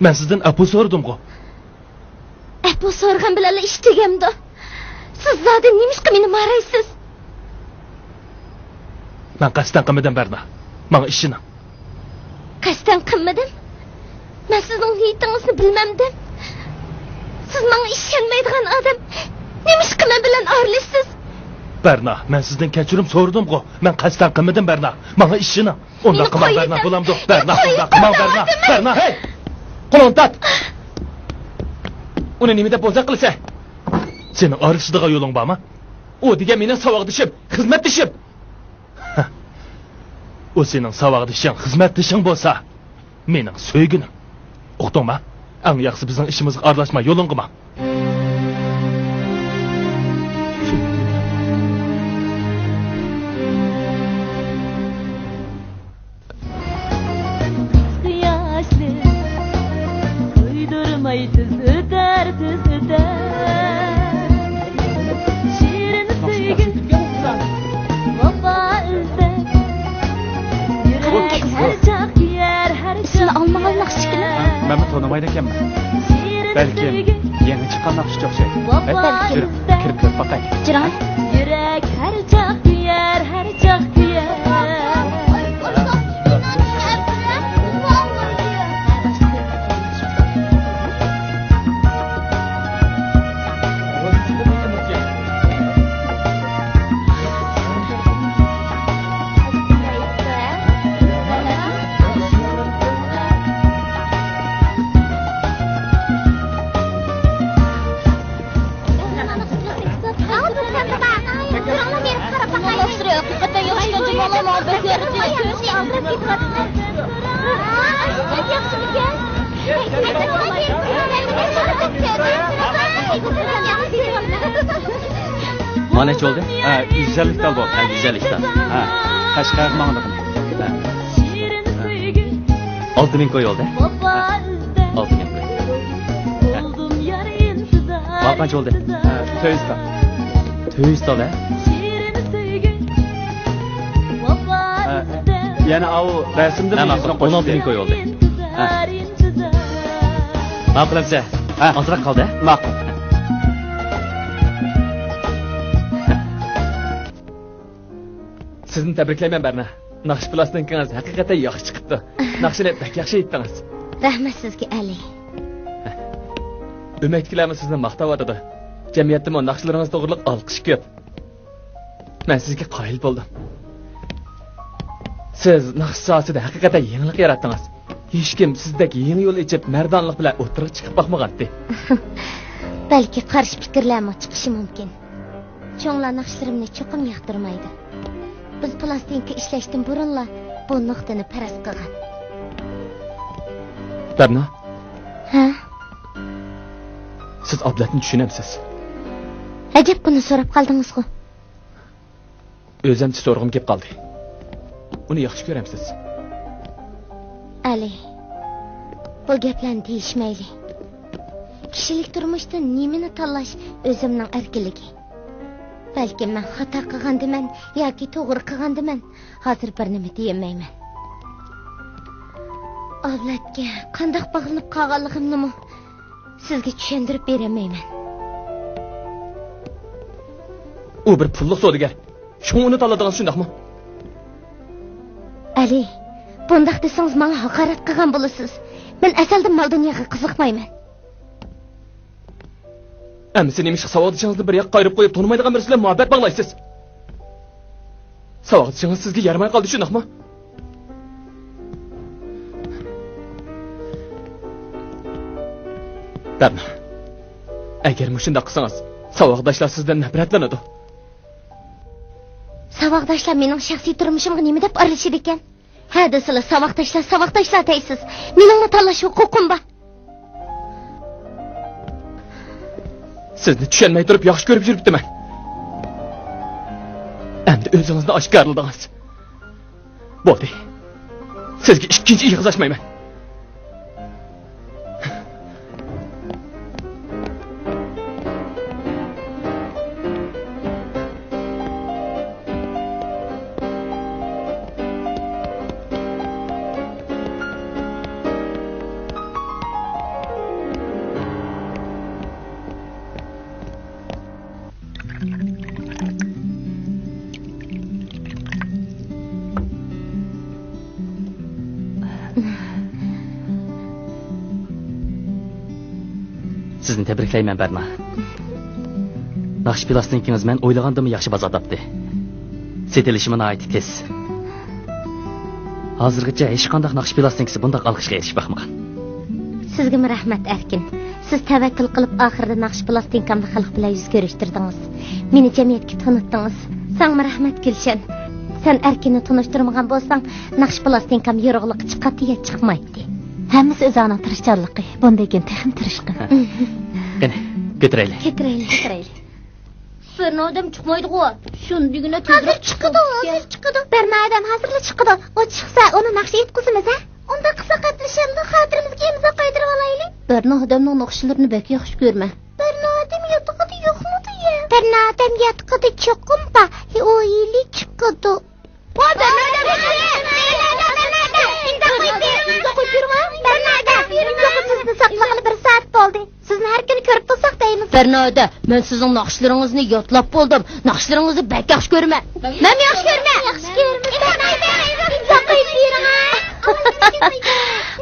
Men sizdan apu so'radim-ku. Bu so'rgan bilan ish tegamdi. Siz zodi nimishqa meni maraysiz? Men qasddan qilmadim Berna. Menga ishini. Qasddan qilmadim? Men sizning niyatingizni bilmamdim. Siz menga ishonmaydigan odam. Nimishqa men bilan ayrılasiz? Berna, men sizdan kechirim so'radim-ku. Men qasddan qilmadim Berna. Menga ishini. Unda qilma Berna, bo'lamdi. Berna, unda qilma Berna. Berna, hey! Qo'lini tat. Uni nima deb bo'lsa qilsa? Sening arishdiga yo'ling bormi? U degan mening saboqdishim, xizmatdishim. O sening saboqdishing, xizmatdishing bo'lsa, mening so'yginim. Uqdingmi? Eng yaxshisi bizning ishimizga aralashma, yo'ling qilma. Sizni olmagan naqshkina. Men tanımaydı ekanman. Balki yangi chiqqan naqshga o'xshaydi. Balki. Kirib boqay. Jiran. Yürek her çak diyer, her çak diyer. Mana necha oldu? Ha, 150 tal bo'ldi. 150 tal. Ha, Qashqar ma'nodim. Ha. 6000 koy oldu. 6000 koy. Bak kaç oldu? 200 tal. 200 tal ha? Yana o rasmda Nima 16000 koy oldu. Ha. Ma'qulamsa, ozroq qoldi. Ma'qul. Sizni tabriklayman Berna. Naqsh plastinkangiz haqiqatan yaxshi chiqibdi. Naqshini bak yaxshi aytdingiz. Rahmat sizga Ali. O'makchilarimiz sizni maqtayotdi. Jamiyatda men naqshlaringiz to'g'riliq olqish ko'p. Men sizga qoyil bo'ldim. Siz naqsh sohasida haqiqatan yangilik yaratdingiz. Hech kim sizdek yangi yo'l ichib mardonlik bilan o'tirib chiqib boqmagandi. Balki qarshi fikrlarmi chiqishi mumkin. Cho'nglar naqshlarimni cho'qim yoqtirmaydi. Biz plastinka ishlashdan burunla bu nuqtani faraz qilgan. Berna, Ha? siz ablatni tushunamsiz. Ajab buni so'rab qoldingiz-ku. O'zimcha so'rg'im kelib qoldi. Uni yaxshi ko'ramsiz. Ali, bu gaplarni deyishmayli. Kishilik turmushda nimani tanlash o'zimning erkinligi. Balki men xato qilgandiman yoki to'g'ri qilgandiman, hozir bir nima deyolmayman. Avlatga qanday bog'lanib qolganligimni sizga tushuntirib beramayman. U bir pulliq savdogar. Shuni uni tanladingiz shundaqmi? Ali, bundaq desangiz menga haqorat qilgan bo'lasiz. Men asaldan mol dunyoga qiziqmayman. Әмісі неміш сауағдышыңызды бір яқ қайрып қойып тонымайдыған бірісілер мұхаббет бағлайсыз. Сауағдышыңыз сізге ярмай қалды үшін ақма? Бәрна, әгер мұшында қысыңыз, сауағдашлар сізден нәпіретләнеді. Сауағдашлар менің шәхси тұрмышымға неме деп аралашыр екен? Хәді сылы сауағдашлар тәйсіз. Менің мұталашы құқым ба? Sizni tushunmay turib yaxshi ko'rib yuribdiman. Endi o'zingizni oshkorladingiz. Bo'ldi. Sizga ikkinchi ig'iz ochmayman. Sizni tabriklayman Barma. Naqsh plastinkangiz men o'ylagandimmi yaxshi bozor topdi. Setilishi nihoyat tez. Hozirgacha hech qanday naqsh plastinkasi bunday olqishga erishib baxmagan. Sizga rahmat Erkin. Siz tavakkul qilib oxirida naqsh plastinkamni xalq bilan yuz ko'rishtirdingiz. Meni jamiyatga tanitdingiz. Senga rahmat Gulshan. Sen Erkinni tanishtirmagan bo'lsang, naqsh plastinkam yorug'liq chiqatiga chiqmaydi. Hammasi o'zining tirishchanligi. Bunday ekan texnik tirishqin. Qani, ko'taraylik. Ketiraylik. Bernadan chiqmaydi-ku. Shundigina tezroq chiqadi, hozir chiqadi. Bernadan hozirla chiqadi. O chiqsa, uni naqsh yetkazamiz, ha? Unda qilsa qatnashanda xotirimizga imzo qaytirib olaylik. Bernadanning naqshlarini bak yaxshi ko'rma. Bernadan yotqidi yo'qmidi ya? Bernadan yotqidi cho'qimpa. O yili chiqadi. Sizni har kuni ko'rib tursak deymiz. Bernoda, men sizning naqshlaringizni yodlab bo'ldim. Naqshlaringizni bak yaxshi ko'raman. Men yaxshi ko'raman.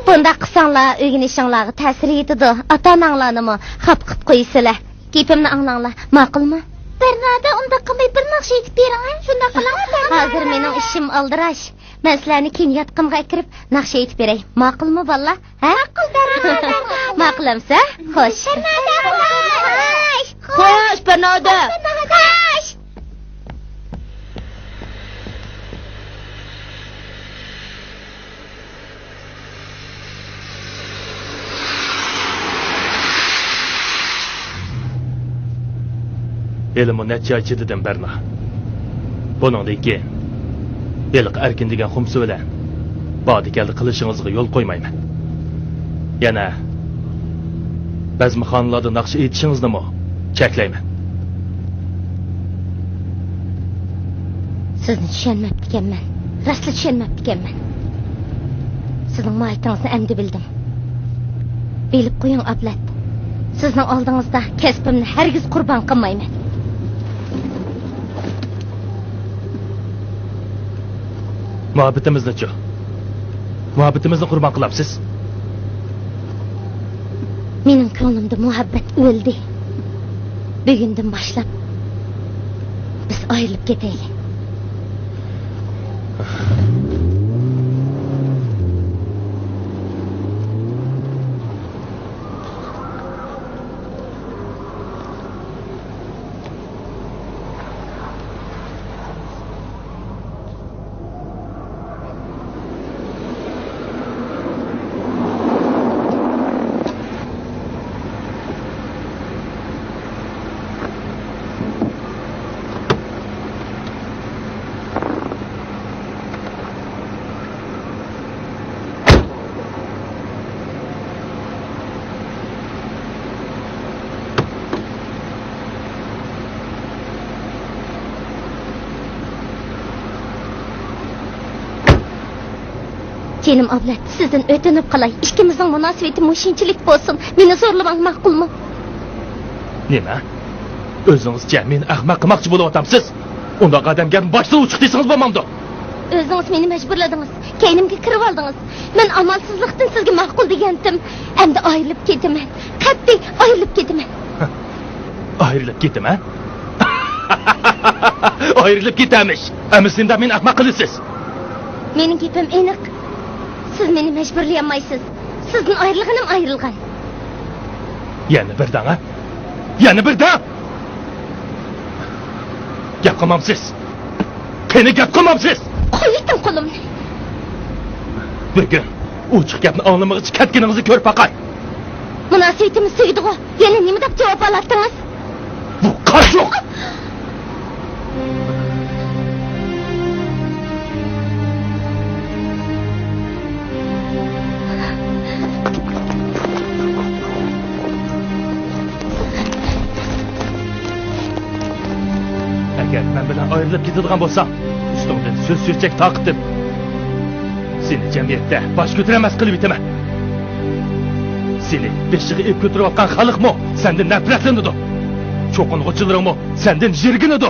Bunda qilsanglar, o'rganishinglarga ta'sir etadi. Ota-onanglarni xap qilib qo'ysizlar. Gapimni anglanglar, ma'qulmi? Bernoda, unda qilmay bir naqsh aytib bering, shunda qilamiz. Hozir mening ishim aldirash. Men sizlarni keyin yotqimga kirib naqsh aytib beray. Ma'qulmi balla? Ha? Ma'qul Bernoda. Ma'qulamsa? Xo'sh. Xo'sh, Bernoda. Xo'sh. Elimni necha ichidim Berna. Buningdan keyin Beliq Erkin degan xumsi bilan bodikaldi qilishingizga yo'l qo'ymayman. Yana bazmixonlarda naqsh aytishingizni cheklayman. Sizni tushunmabdi ekanman. Rostla tushunmabdi ekanman. Sizning moyitingizni endi bildim. Bilib qo'ying ablat. Sizning oldingizda kasbimni hargiz qurbon qilmayman. Muhabbetimizni-chi? Muhabbetimizni qurbon qilasiz? Mening ko'nglimda muhabbat o'ldi. Bugundan boshlab biz ayrilib ketaylik. Canım ablat, sizden ötünüp qalay. İkimizin münasebeti muşinchilik bolsun. Meni zorlamang ma'qulmi? Nima? O'zingizcha meni ahmoq qilmoqchi bo'lyapsiz? Unda qadamga boshdan uchiq desangiz bo'lmamdi. O'zingiz meni majburladingiz. Keynimga kirib oldingiz. Men amalsizlikdan sizga ma'qul degandim. Endi ayrilib ketaman. Qat'iy ayrilib ketaman. Ayrilib ketaman? Ayrilib ketamish. Amisinda meni ahmoq qilasiz. Mening gapim aniq. Siz meni majburlayolmaysiz. Sizdan ayrilganim ayrilgan. Yana birdan, ha? Yana birdan. Gap qilmamsiz. Qani gap qilmamsiz. Qo'yitim qo'limni. Bugun ochiq gapni anglamaguncha ketganingizni ko'rib baqay. Munosabatimiz tugdi-ku. Yana nima deb javob oladingiz? Bu qarshi. Agar men bilan ayrilib ketadigan bo'lsam, ustimdan so'z-so'zchak taqitib, seni jamiyatda bosh ko'taramas qilib bitaman. Seni beshig'i ep ko'tarayotgan xalqmi sendan nafratlanadi. Cho'qing'uchilaringmi sendan jirginadi.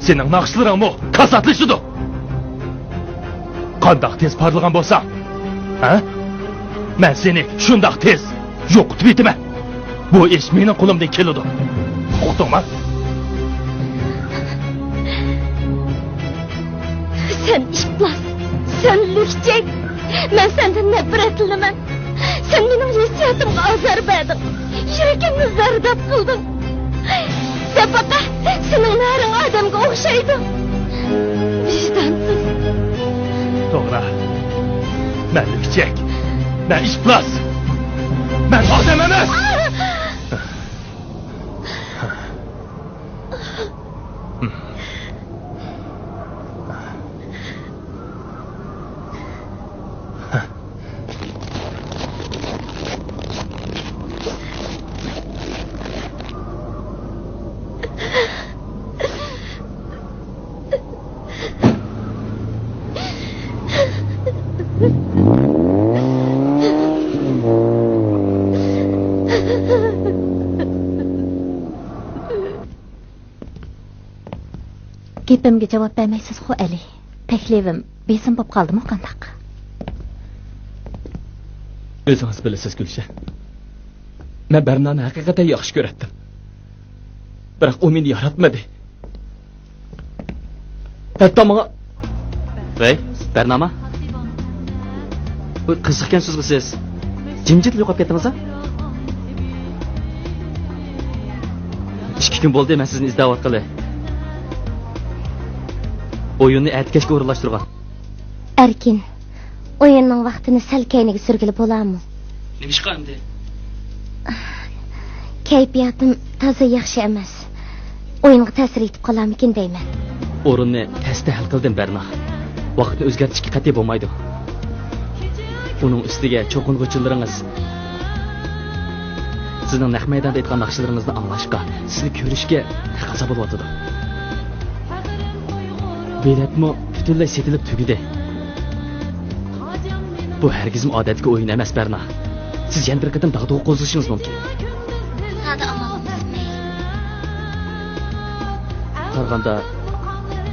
Sening naqshlaringmi kasatlashidi. Qandoq tez parlagan bo'lsam, ha? Men seni shundoq tez yo'qotib bitaman. Bu ish mening qo'limdan keladi. Uqdingmi? Sen işplas, sen lükçek. Ben senden nefret edilemem. Sen benim hissiyatımda azar verdin. Yüreğimde zardap buldun. Sepaka, senin narın adamga okşaydı. Vicdansız. Doğru. Ben lükçek. Ben işplas. Ben adam emas. Gapimga javob bermaysiz-ku Ali. Taklifim besim bo'lib qoldimi qandaq? O'zingiz bilasiz Gulsha. Men Bernani haqiqatan yaxshi ko'ratdim. Biroq u meni yaratmadi. Hatto menga Vay, Bernama? Bu qiziqgan so'zga siz jimjit yo'qolib ketdingiz-a? 2 kun bo'ldi men sizni izlayotgani. Oyunni erkashga o'rinlashtirgan. Erkin, o'yinning vaqtini sal keyniga surgili bo'ladimi? Nima ish qildi? Kayfiyatim toza yaxshi emas. O'yinga ta'sir etib qolarmikin deyman. O'rinni tezda hal qildim Berna. Vaqtni o'zgartirishga qat'iy bo'lmaydi. Uning ustiga cho'qing'uchilaringiz sizning naq maydonda aytgan naqshlaringizni anglashga, sizni ko'rishga qazo bo'lyotdi. Biletmi butunlay setilib tugidi. Bu hargizmi odatga o'yin emas Berna. Siz yana bir qadam dag'dug'i qo'zg'ishingiz mumkin. Sada amalimiz mayli. Qaraganda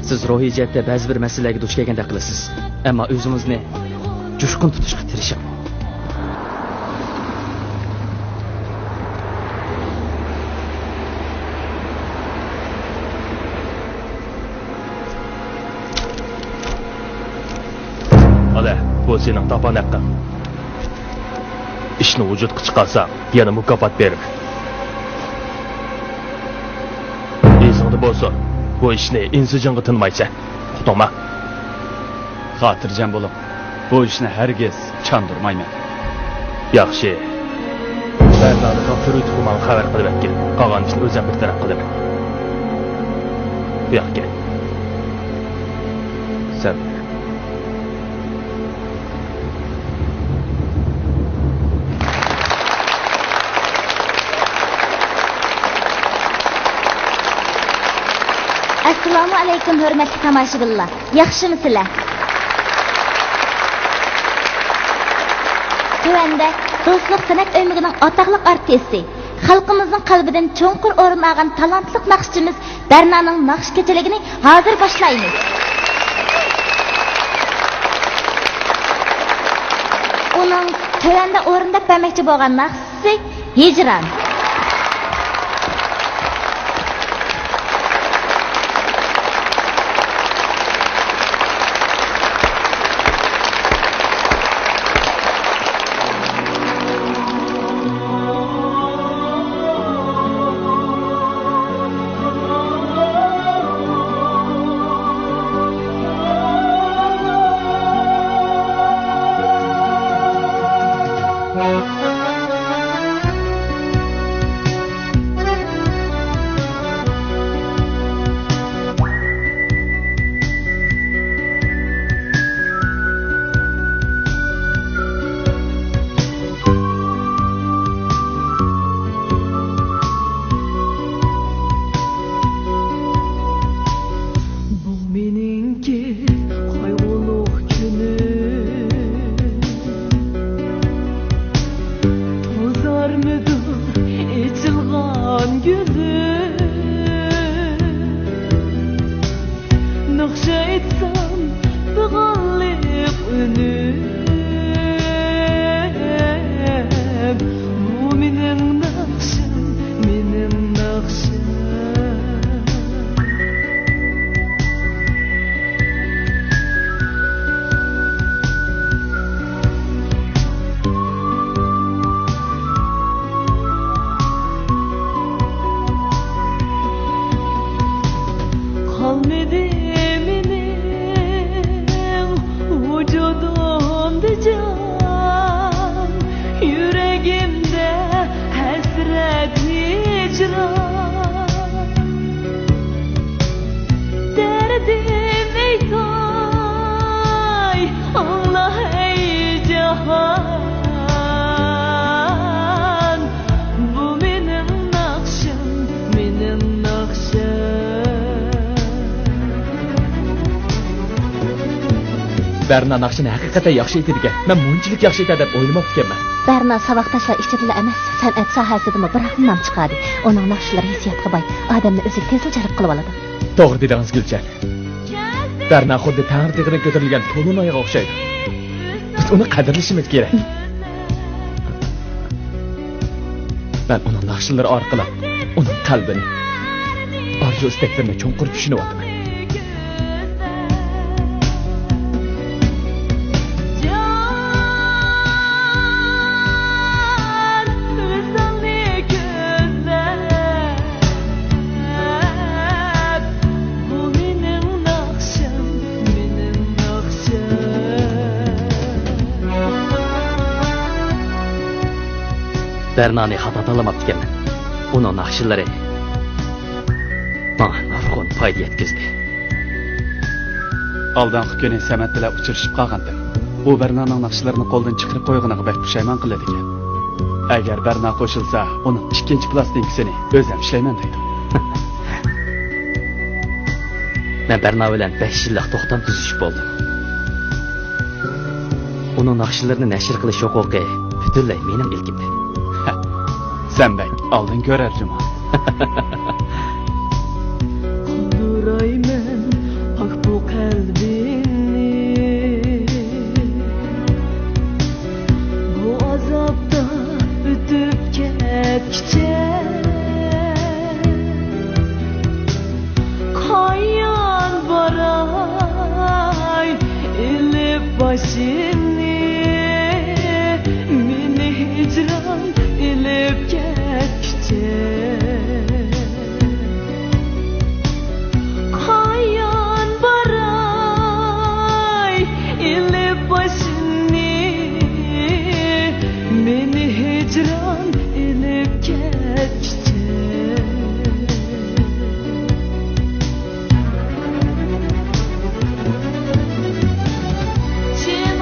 siz ruhiy jihatda ba'zi bir masalalarga duch kelgandek qilasiz. Ammo o'zingizni jushqun tutishga tirishing. Bu sening topon haqqing. Ishni vujudga chiqarsam, yana mukofot beraman. Esingda bo'lsa, bu ishni insijinga tinmaysan. Uqdingmi? Xotirjam bo'lib, bu ishni hargiz chandurmayman. Yaxshi. Bernani topshirib turman xabar qilib kel. Qolgan ishni o'zim bir taraf qilaman. Bu yoqqa. Sen Assalomu alaykum hurmatli tomoshabinlar. Yaxshimisizlar? Tövende Dostluk Sanat Ömrü'nün ataqlıq artisti, xalqımızın qalbidən çoğunqur orun ağan talantlıq naqşçımız Berna'nın naqş keçiligini hazır başlayınız. Onun tövende orundaq verməkçi bolğan naqşçısı Hicran. Berna naqshini haqiqatan yaxshi aytadigan. Men munchilik yaxshi aytadi deb o'ylamabdi ekanman. Berna saboqdoshlar ichida emas, san'at sohasidami bir nam chiqadi. Uning naqshlari hissiyotga boy, odamni o'ziga tezda jalb qilib oladi. To'g'ri dedingiz Gulchan. Berna xuddi tangri tig'idan ko'tarilgan to'lin oyoqqa o'xshaydi. Biz uni qadrlashimiz kerak. Men uning naqshlari orqali uning qalbini, orzu istaklarini cho'nqur tushunib oldim. Berna'ni xato tanlamabdi ekanman. Uning naqshlari menga nurg'un foyda yetkazdi. Aldanqı kuni Samat bilan uchrashib qolgandim. U Bernaning naqshlarini qo'ldan chiqarib qo'yganiga bak pushaymon qiladi ekan. Agar Berna qo'shilsa, uning ikkinchi plastinkasini o'zim ishlayman deydi. Men Berna bilan 5 yillik to'xtam tuzishib bo'ldim. Uning naqshlarini nashr qilish huquqi butunlay mening ilkimda. Sen bek aldın görer Cuma. Kaldıraymen pak bu kalbini, bu azapta ütüp ketkiçe, kayan baray ilip başını, mini hicran ilip ketkiçe, kayan baray ilip başını, mini hicran ilip ketkiçe. Çin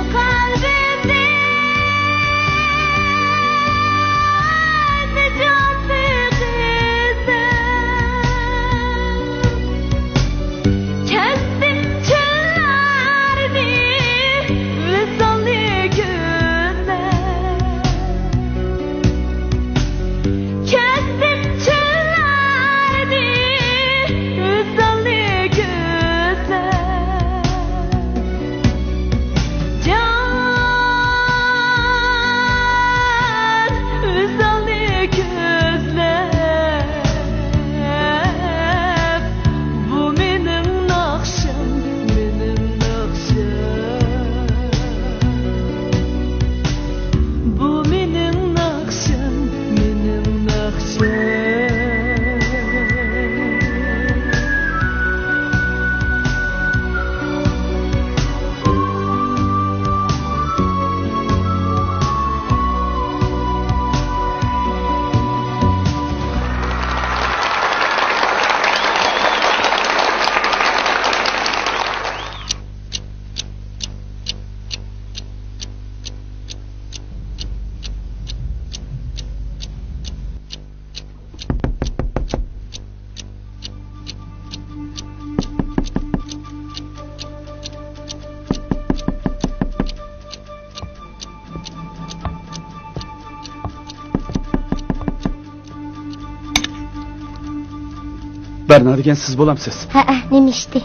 Berna degan siz bo'lamsiz. Ha, nima ishdi?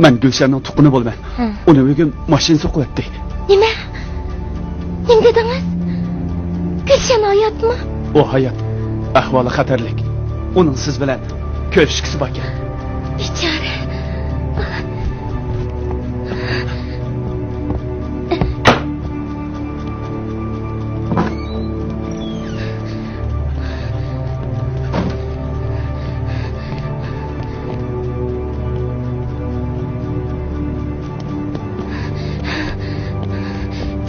Men Gulshanning tuqquni bo'lman. Ha. Uni bugun mashina so'qib o'tdi. Nima dedingiz? Gulshan hayotmi? O hayot. Ahvoli xatarlik. Uning siz bilan ko'rishgisi bor ekan. Bechora.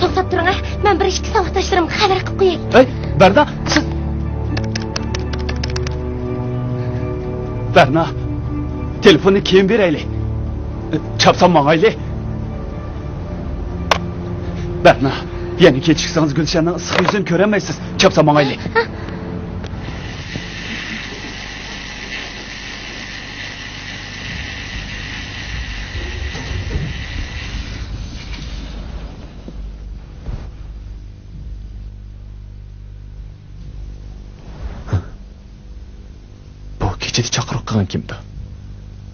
To'xtab turing, men bir ikki savoqdoshlarimga xabar qilib qo'yay. Ey, Berna, siz Berna, telefonni keyin beraylik. Chapsam mangayli. Berna, yana kechiksangiz Gulshanning issiq yuzini ko'ramaysiz. Chapsam mangayli. Kechada chaqiriq qilgan kimdi?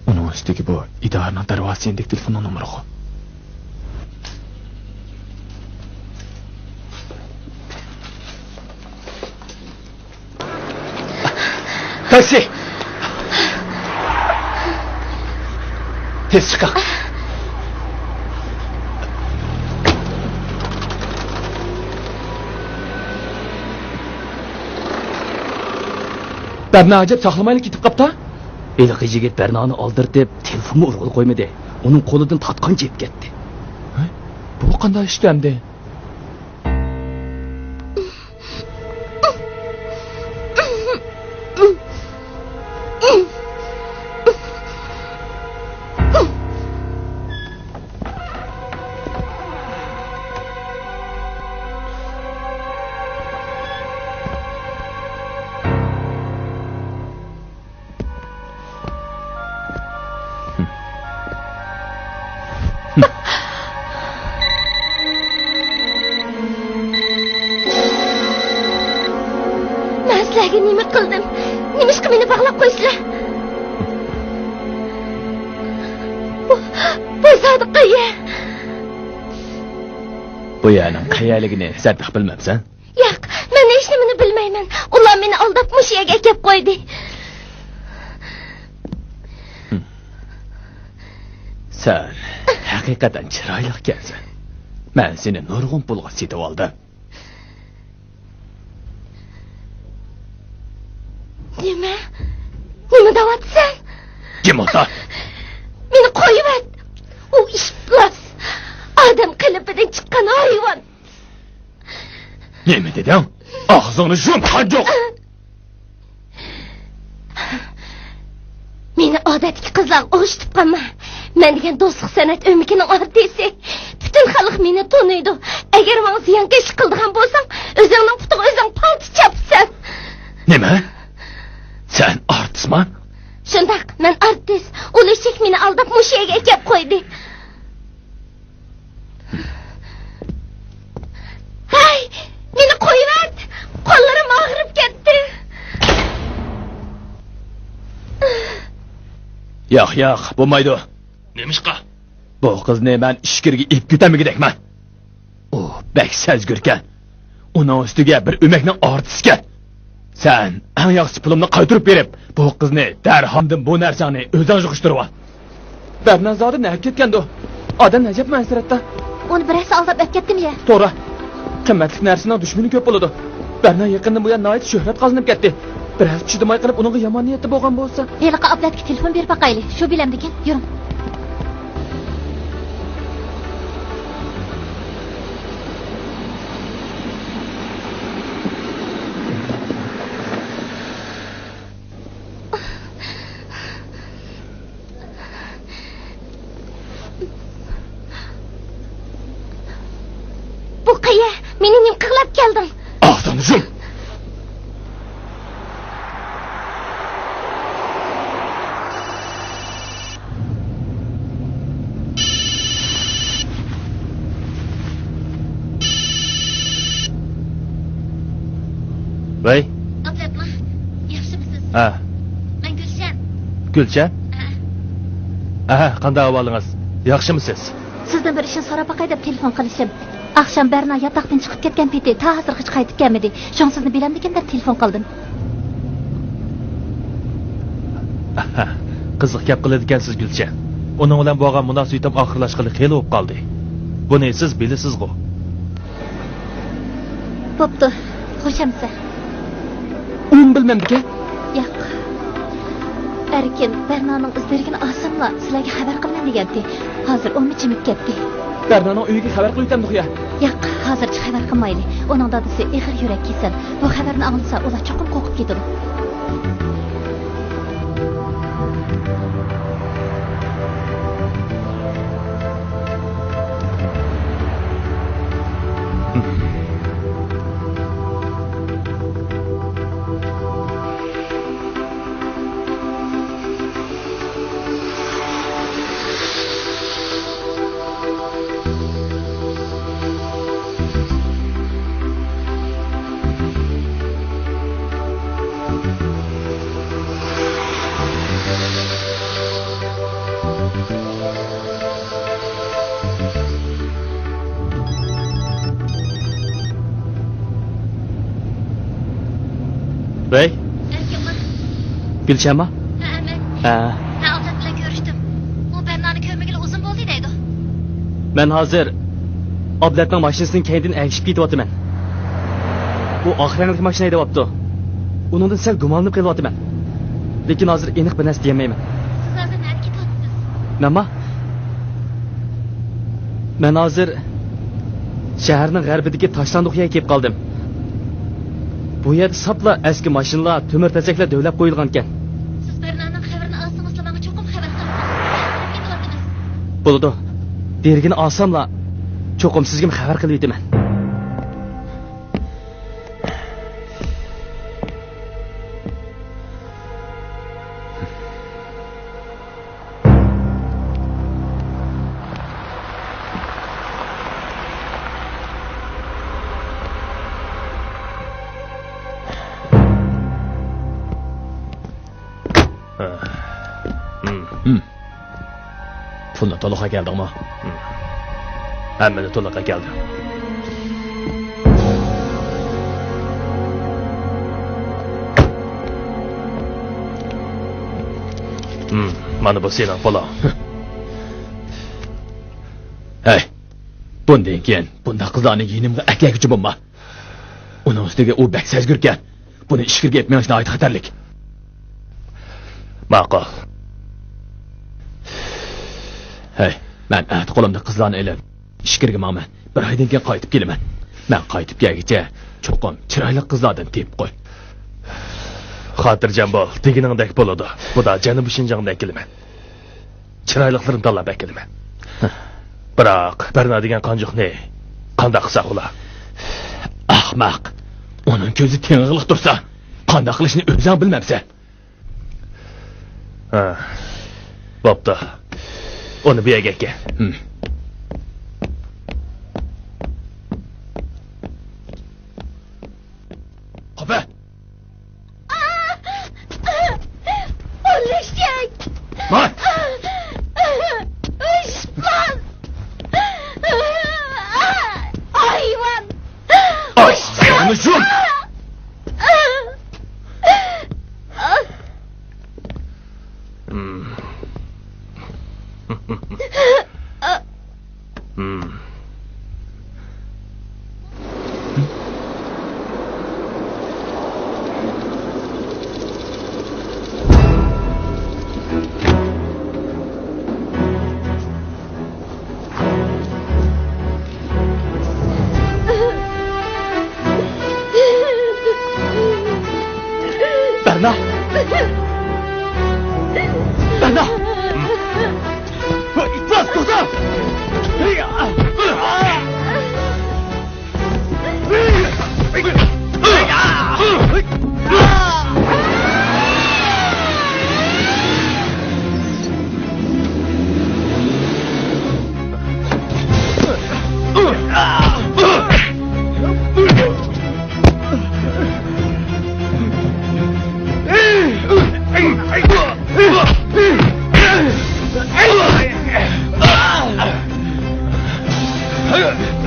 Uning ustidagi bu idoraning darvozasidagi telefon nomeri. Taksi. Tez chiqing. Berna ajab saqlamaylik ketib qapti. Eliqi yigit Bernani oldirib, telefonga urg'ul qo'ymadi. Uning qo'lidan tatqan jeb ketdi. Bu qanday ish endi? Sizlarga nima qildim? Nima ishqa meni bog'lab qo'ysizlar? Bu Sodiqqa. Bu yerning qayaligini Sadiq bilmabsan? Yo'q, men hech nimani bilmayman. Ular meni aldab mushiyaga kelib qo'ydi. Sen haqiqatan chiroyli ekansan. Men seni nurg'un pulga setib oldim. Nima deyapsan? Kim olsa? Meni qo'yib et. U ishplas. Odam qilibidan chiqqan hayvon. Nima deding? Og'zingni yum, qanjoq. Meni odatga qizlar urishib qolma. Men degan do'stlik san'at o'mikining artisti. Butun xalq meni taniydi. Agar menga ziyonkashlik qildigan bo'lsang, o'zingning putiga o'zing palti chapsan. Nima? Sen artistman? Shundaq, men artist. Ulashik meni aldab mushiyaga kelib qo'ydi. Hay, meni qo'yib et. Qo'llarim og'rib ketdi. Yo'q, bo'lmaydi. Nemishqa? Bu qizni men ishkirga ip ketamigidekman. U bak sezgurkan. Uning ustiga bir o'makning artistga. Sen eng yaxshi pulimni qaytarib berib, bu qizni darhomdan bu narsani o'zing yig'ishtirib ol. Bernazodi nari ketgandi. Odam najab mansiratda. Uni birasi aldab o'tgetdimi? To'g'ri. Qimmatli narsaning dushmani ko'p bo'ladi. Berna yaqindan buyon noyat shuhrat qozonib ketdi. Biroz chidamay qilib uningga yomon niyatda bo'lgan bo'lsa, Eliqa ablatga telefon berib baqayli. Shu bilamdikan, yuring. Bu qaya, meni nim qilib kelding. og'zingni yum. Voy, Ablatma. Yaxshimisiz? ha, Men Gulshan. Gülçen? Aha, qanday ahvolingіз? Yaxshimisiz? Sizden bir işin so'rab boqay deb telefon qilishim. Akşam Berna yataktan chiqib ketgan peti ta hozir hech qaytib kelmadi. Sho'ng sizni bilamdikan deb telefon qildim. Aha, qiziq gap qiladigansiz Gülçen. Uning bilan bo'lgan munosabatim oxirlashgani xeyli bo'lib qoldi. Buni siz bilasizmi? Bo'pti. Xo'shamsa. Uni bilmamdiki. Yo'q. Erkin Berna'nın izleriga osamla sizlarga xabar qilaman degandi. Hozir u jimib ketdi. Bernaning uyiga xabar qo'ytamdi ya. Yo'q, hozircha xabar qilmayli. Uning dadasi ig'ir yurak kasal. Bu xabarni anglasa, ular cho'qim qo'rqib ketadi. Bey, Erkin bak. Gülçenmi? Ha, Ahmet. Ha, Ha, Avzat bilan ko'rishdim. U Berna'ni ko'rmagili uzun bo'ldi deydi. men hozir Ablatning mashinasining keynidan agishib ketyapman. Bu oxirgi mashina haydayapti. Uningdan sal gumonlanib qelyapman. Lekin hozir aniq bir narsa demayman. Siz hozir nari ketyapsiz? Nima? Men hozir shaharning g'arbidagi Tashlandiqga kelib qoldim. Bu yerda sapla eski mashinalar, temir tezaklar dövlab qo'yilgan ekan. Siz Berna'nın xabarini olsangiz, menga cho'qim xabar qilasiz. Ketyapsiz. Bo'ladi. Dergini olsamla cho'qim sizga xabar qilib o'taman. Pulni to'liqqa keldingmi? Hammani to'liqqa keldi. Mana bu sening puling. Hey, bundan keyin bunda qizlarni yinimga akaguchi bo'lma. Uning ustiga u bak sezgurkan. Buni ishkirga etmayishni ayt xatarlik. Ma'qul. Hey, men at qo'limda qizlarni ilib, ishkirga ma'man. Bir oydan keyin qaytib kelaman. Men qaytib kelguncha cho'qim chiroyli qizlardan tepib qo'y. Xotirjam bo'l, deginingdek bo'ladi. Bu da Janubiy Shinjongdan kelaman. Chiroyliqlarini tanlab kelaman. Biroq Berna degan qanjuqni qanday qilsa ular? Ahmaq. Uning ko'zi teng'iliq tursa, qanday qilishni o'zing bilmabsan. Ha. Bo'pti. Onu bir yerga. Hopa. Olacak. Mat. Osman. Hayvan. Ay, ayağını yum. Berna. Berna. İtmaz kurtar.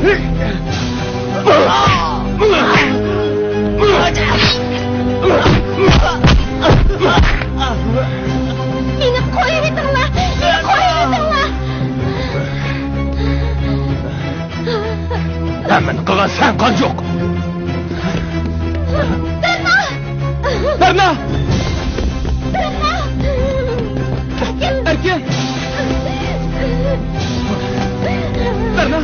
Meni qo'yinglar, meni qo'yinglar. Hemen kılan sen kan yok. Berna! Berna! Berna! Erken! Berna!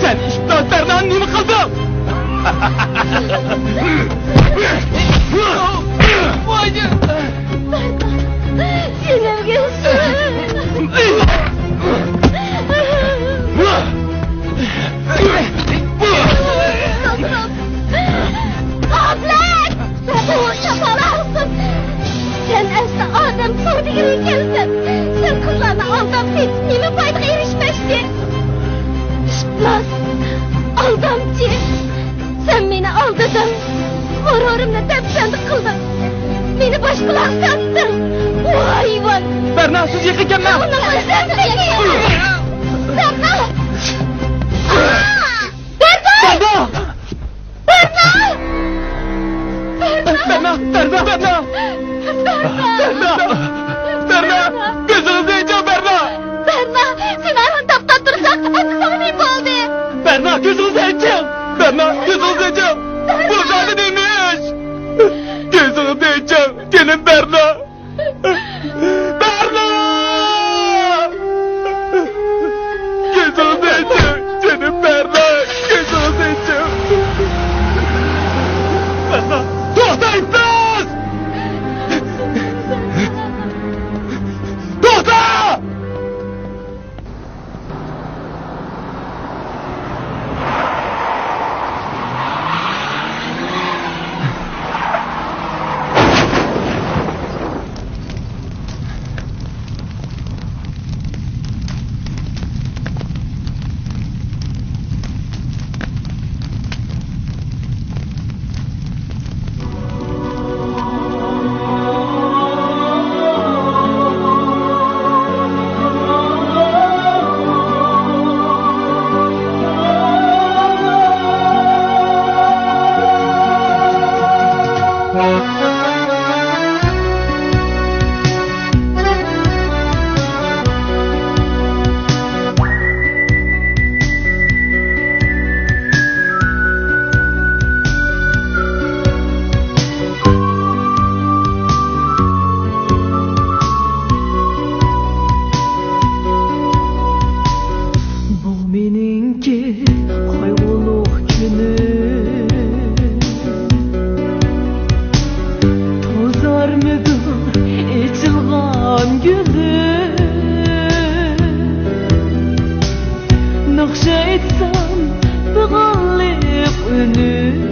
Sen işte Berna'nın nemi kıldın? Vay canına! Senem gelsin. Ablan! Bu yapalarsın. Sen asla adam sorduğun gelsin. Sen kızlarını aldam et. Nime faydaga erişmezsin. İşitmez. Aldamcı. Sen beni aldadın. Hororumla tepsendik kıldın. Beni başkalar sattın. O hayvan. Berna siz yıkıkken ben! Onu sen de Berna! Berna! Berna! Berna! Berna! Berna! Gözünü diyeceğim Berna! Berna! Sen ayağını taptan dursak hadi sana ne oldu? Berna gözünü diyeceğim! Berna gözünü diyeceğim! Bu zaten neymiş? Gözünü diyeceğim! Gelin Berna! Berna! Gözünü diyeceğim! Canım Berna! Gözünü diyeceğim! Berna! Toxtayın kız! Toxta! Önüm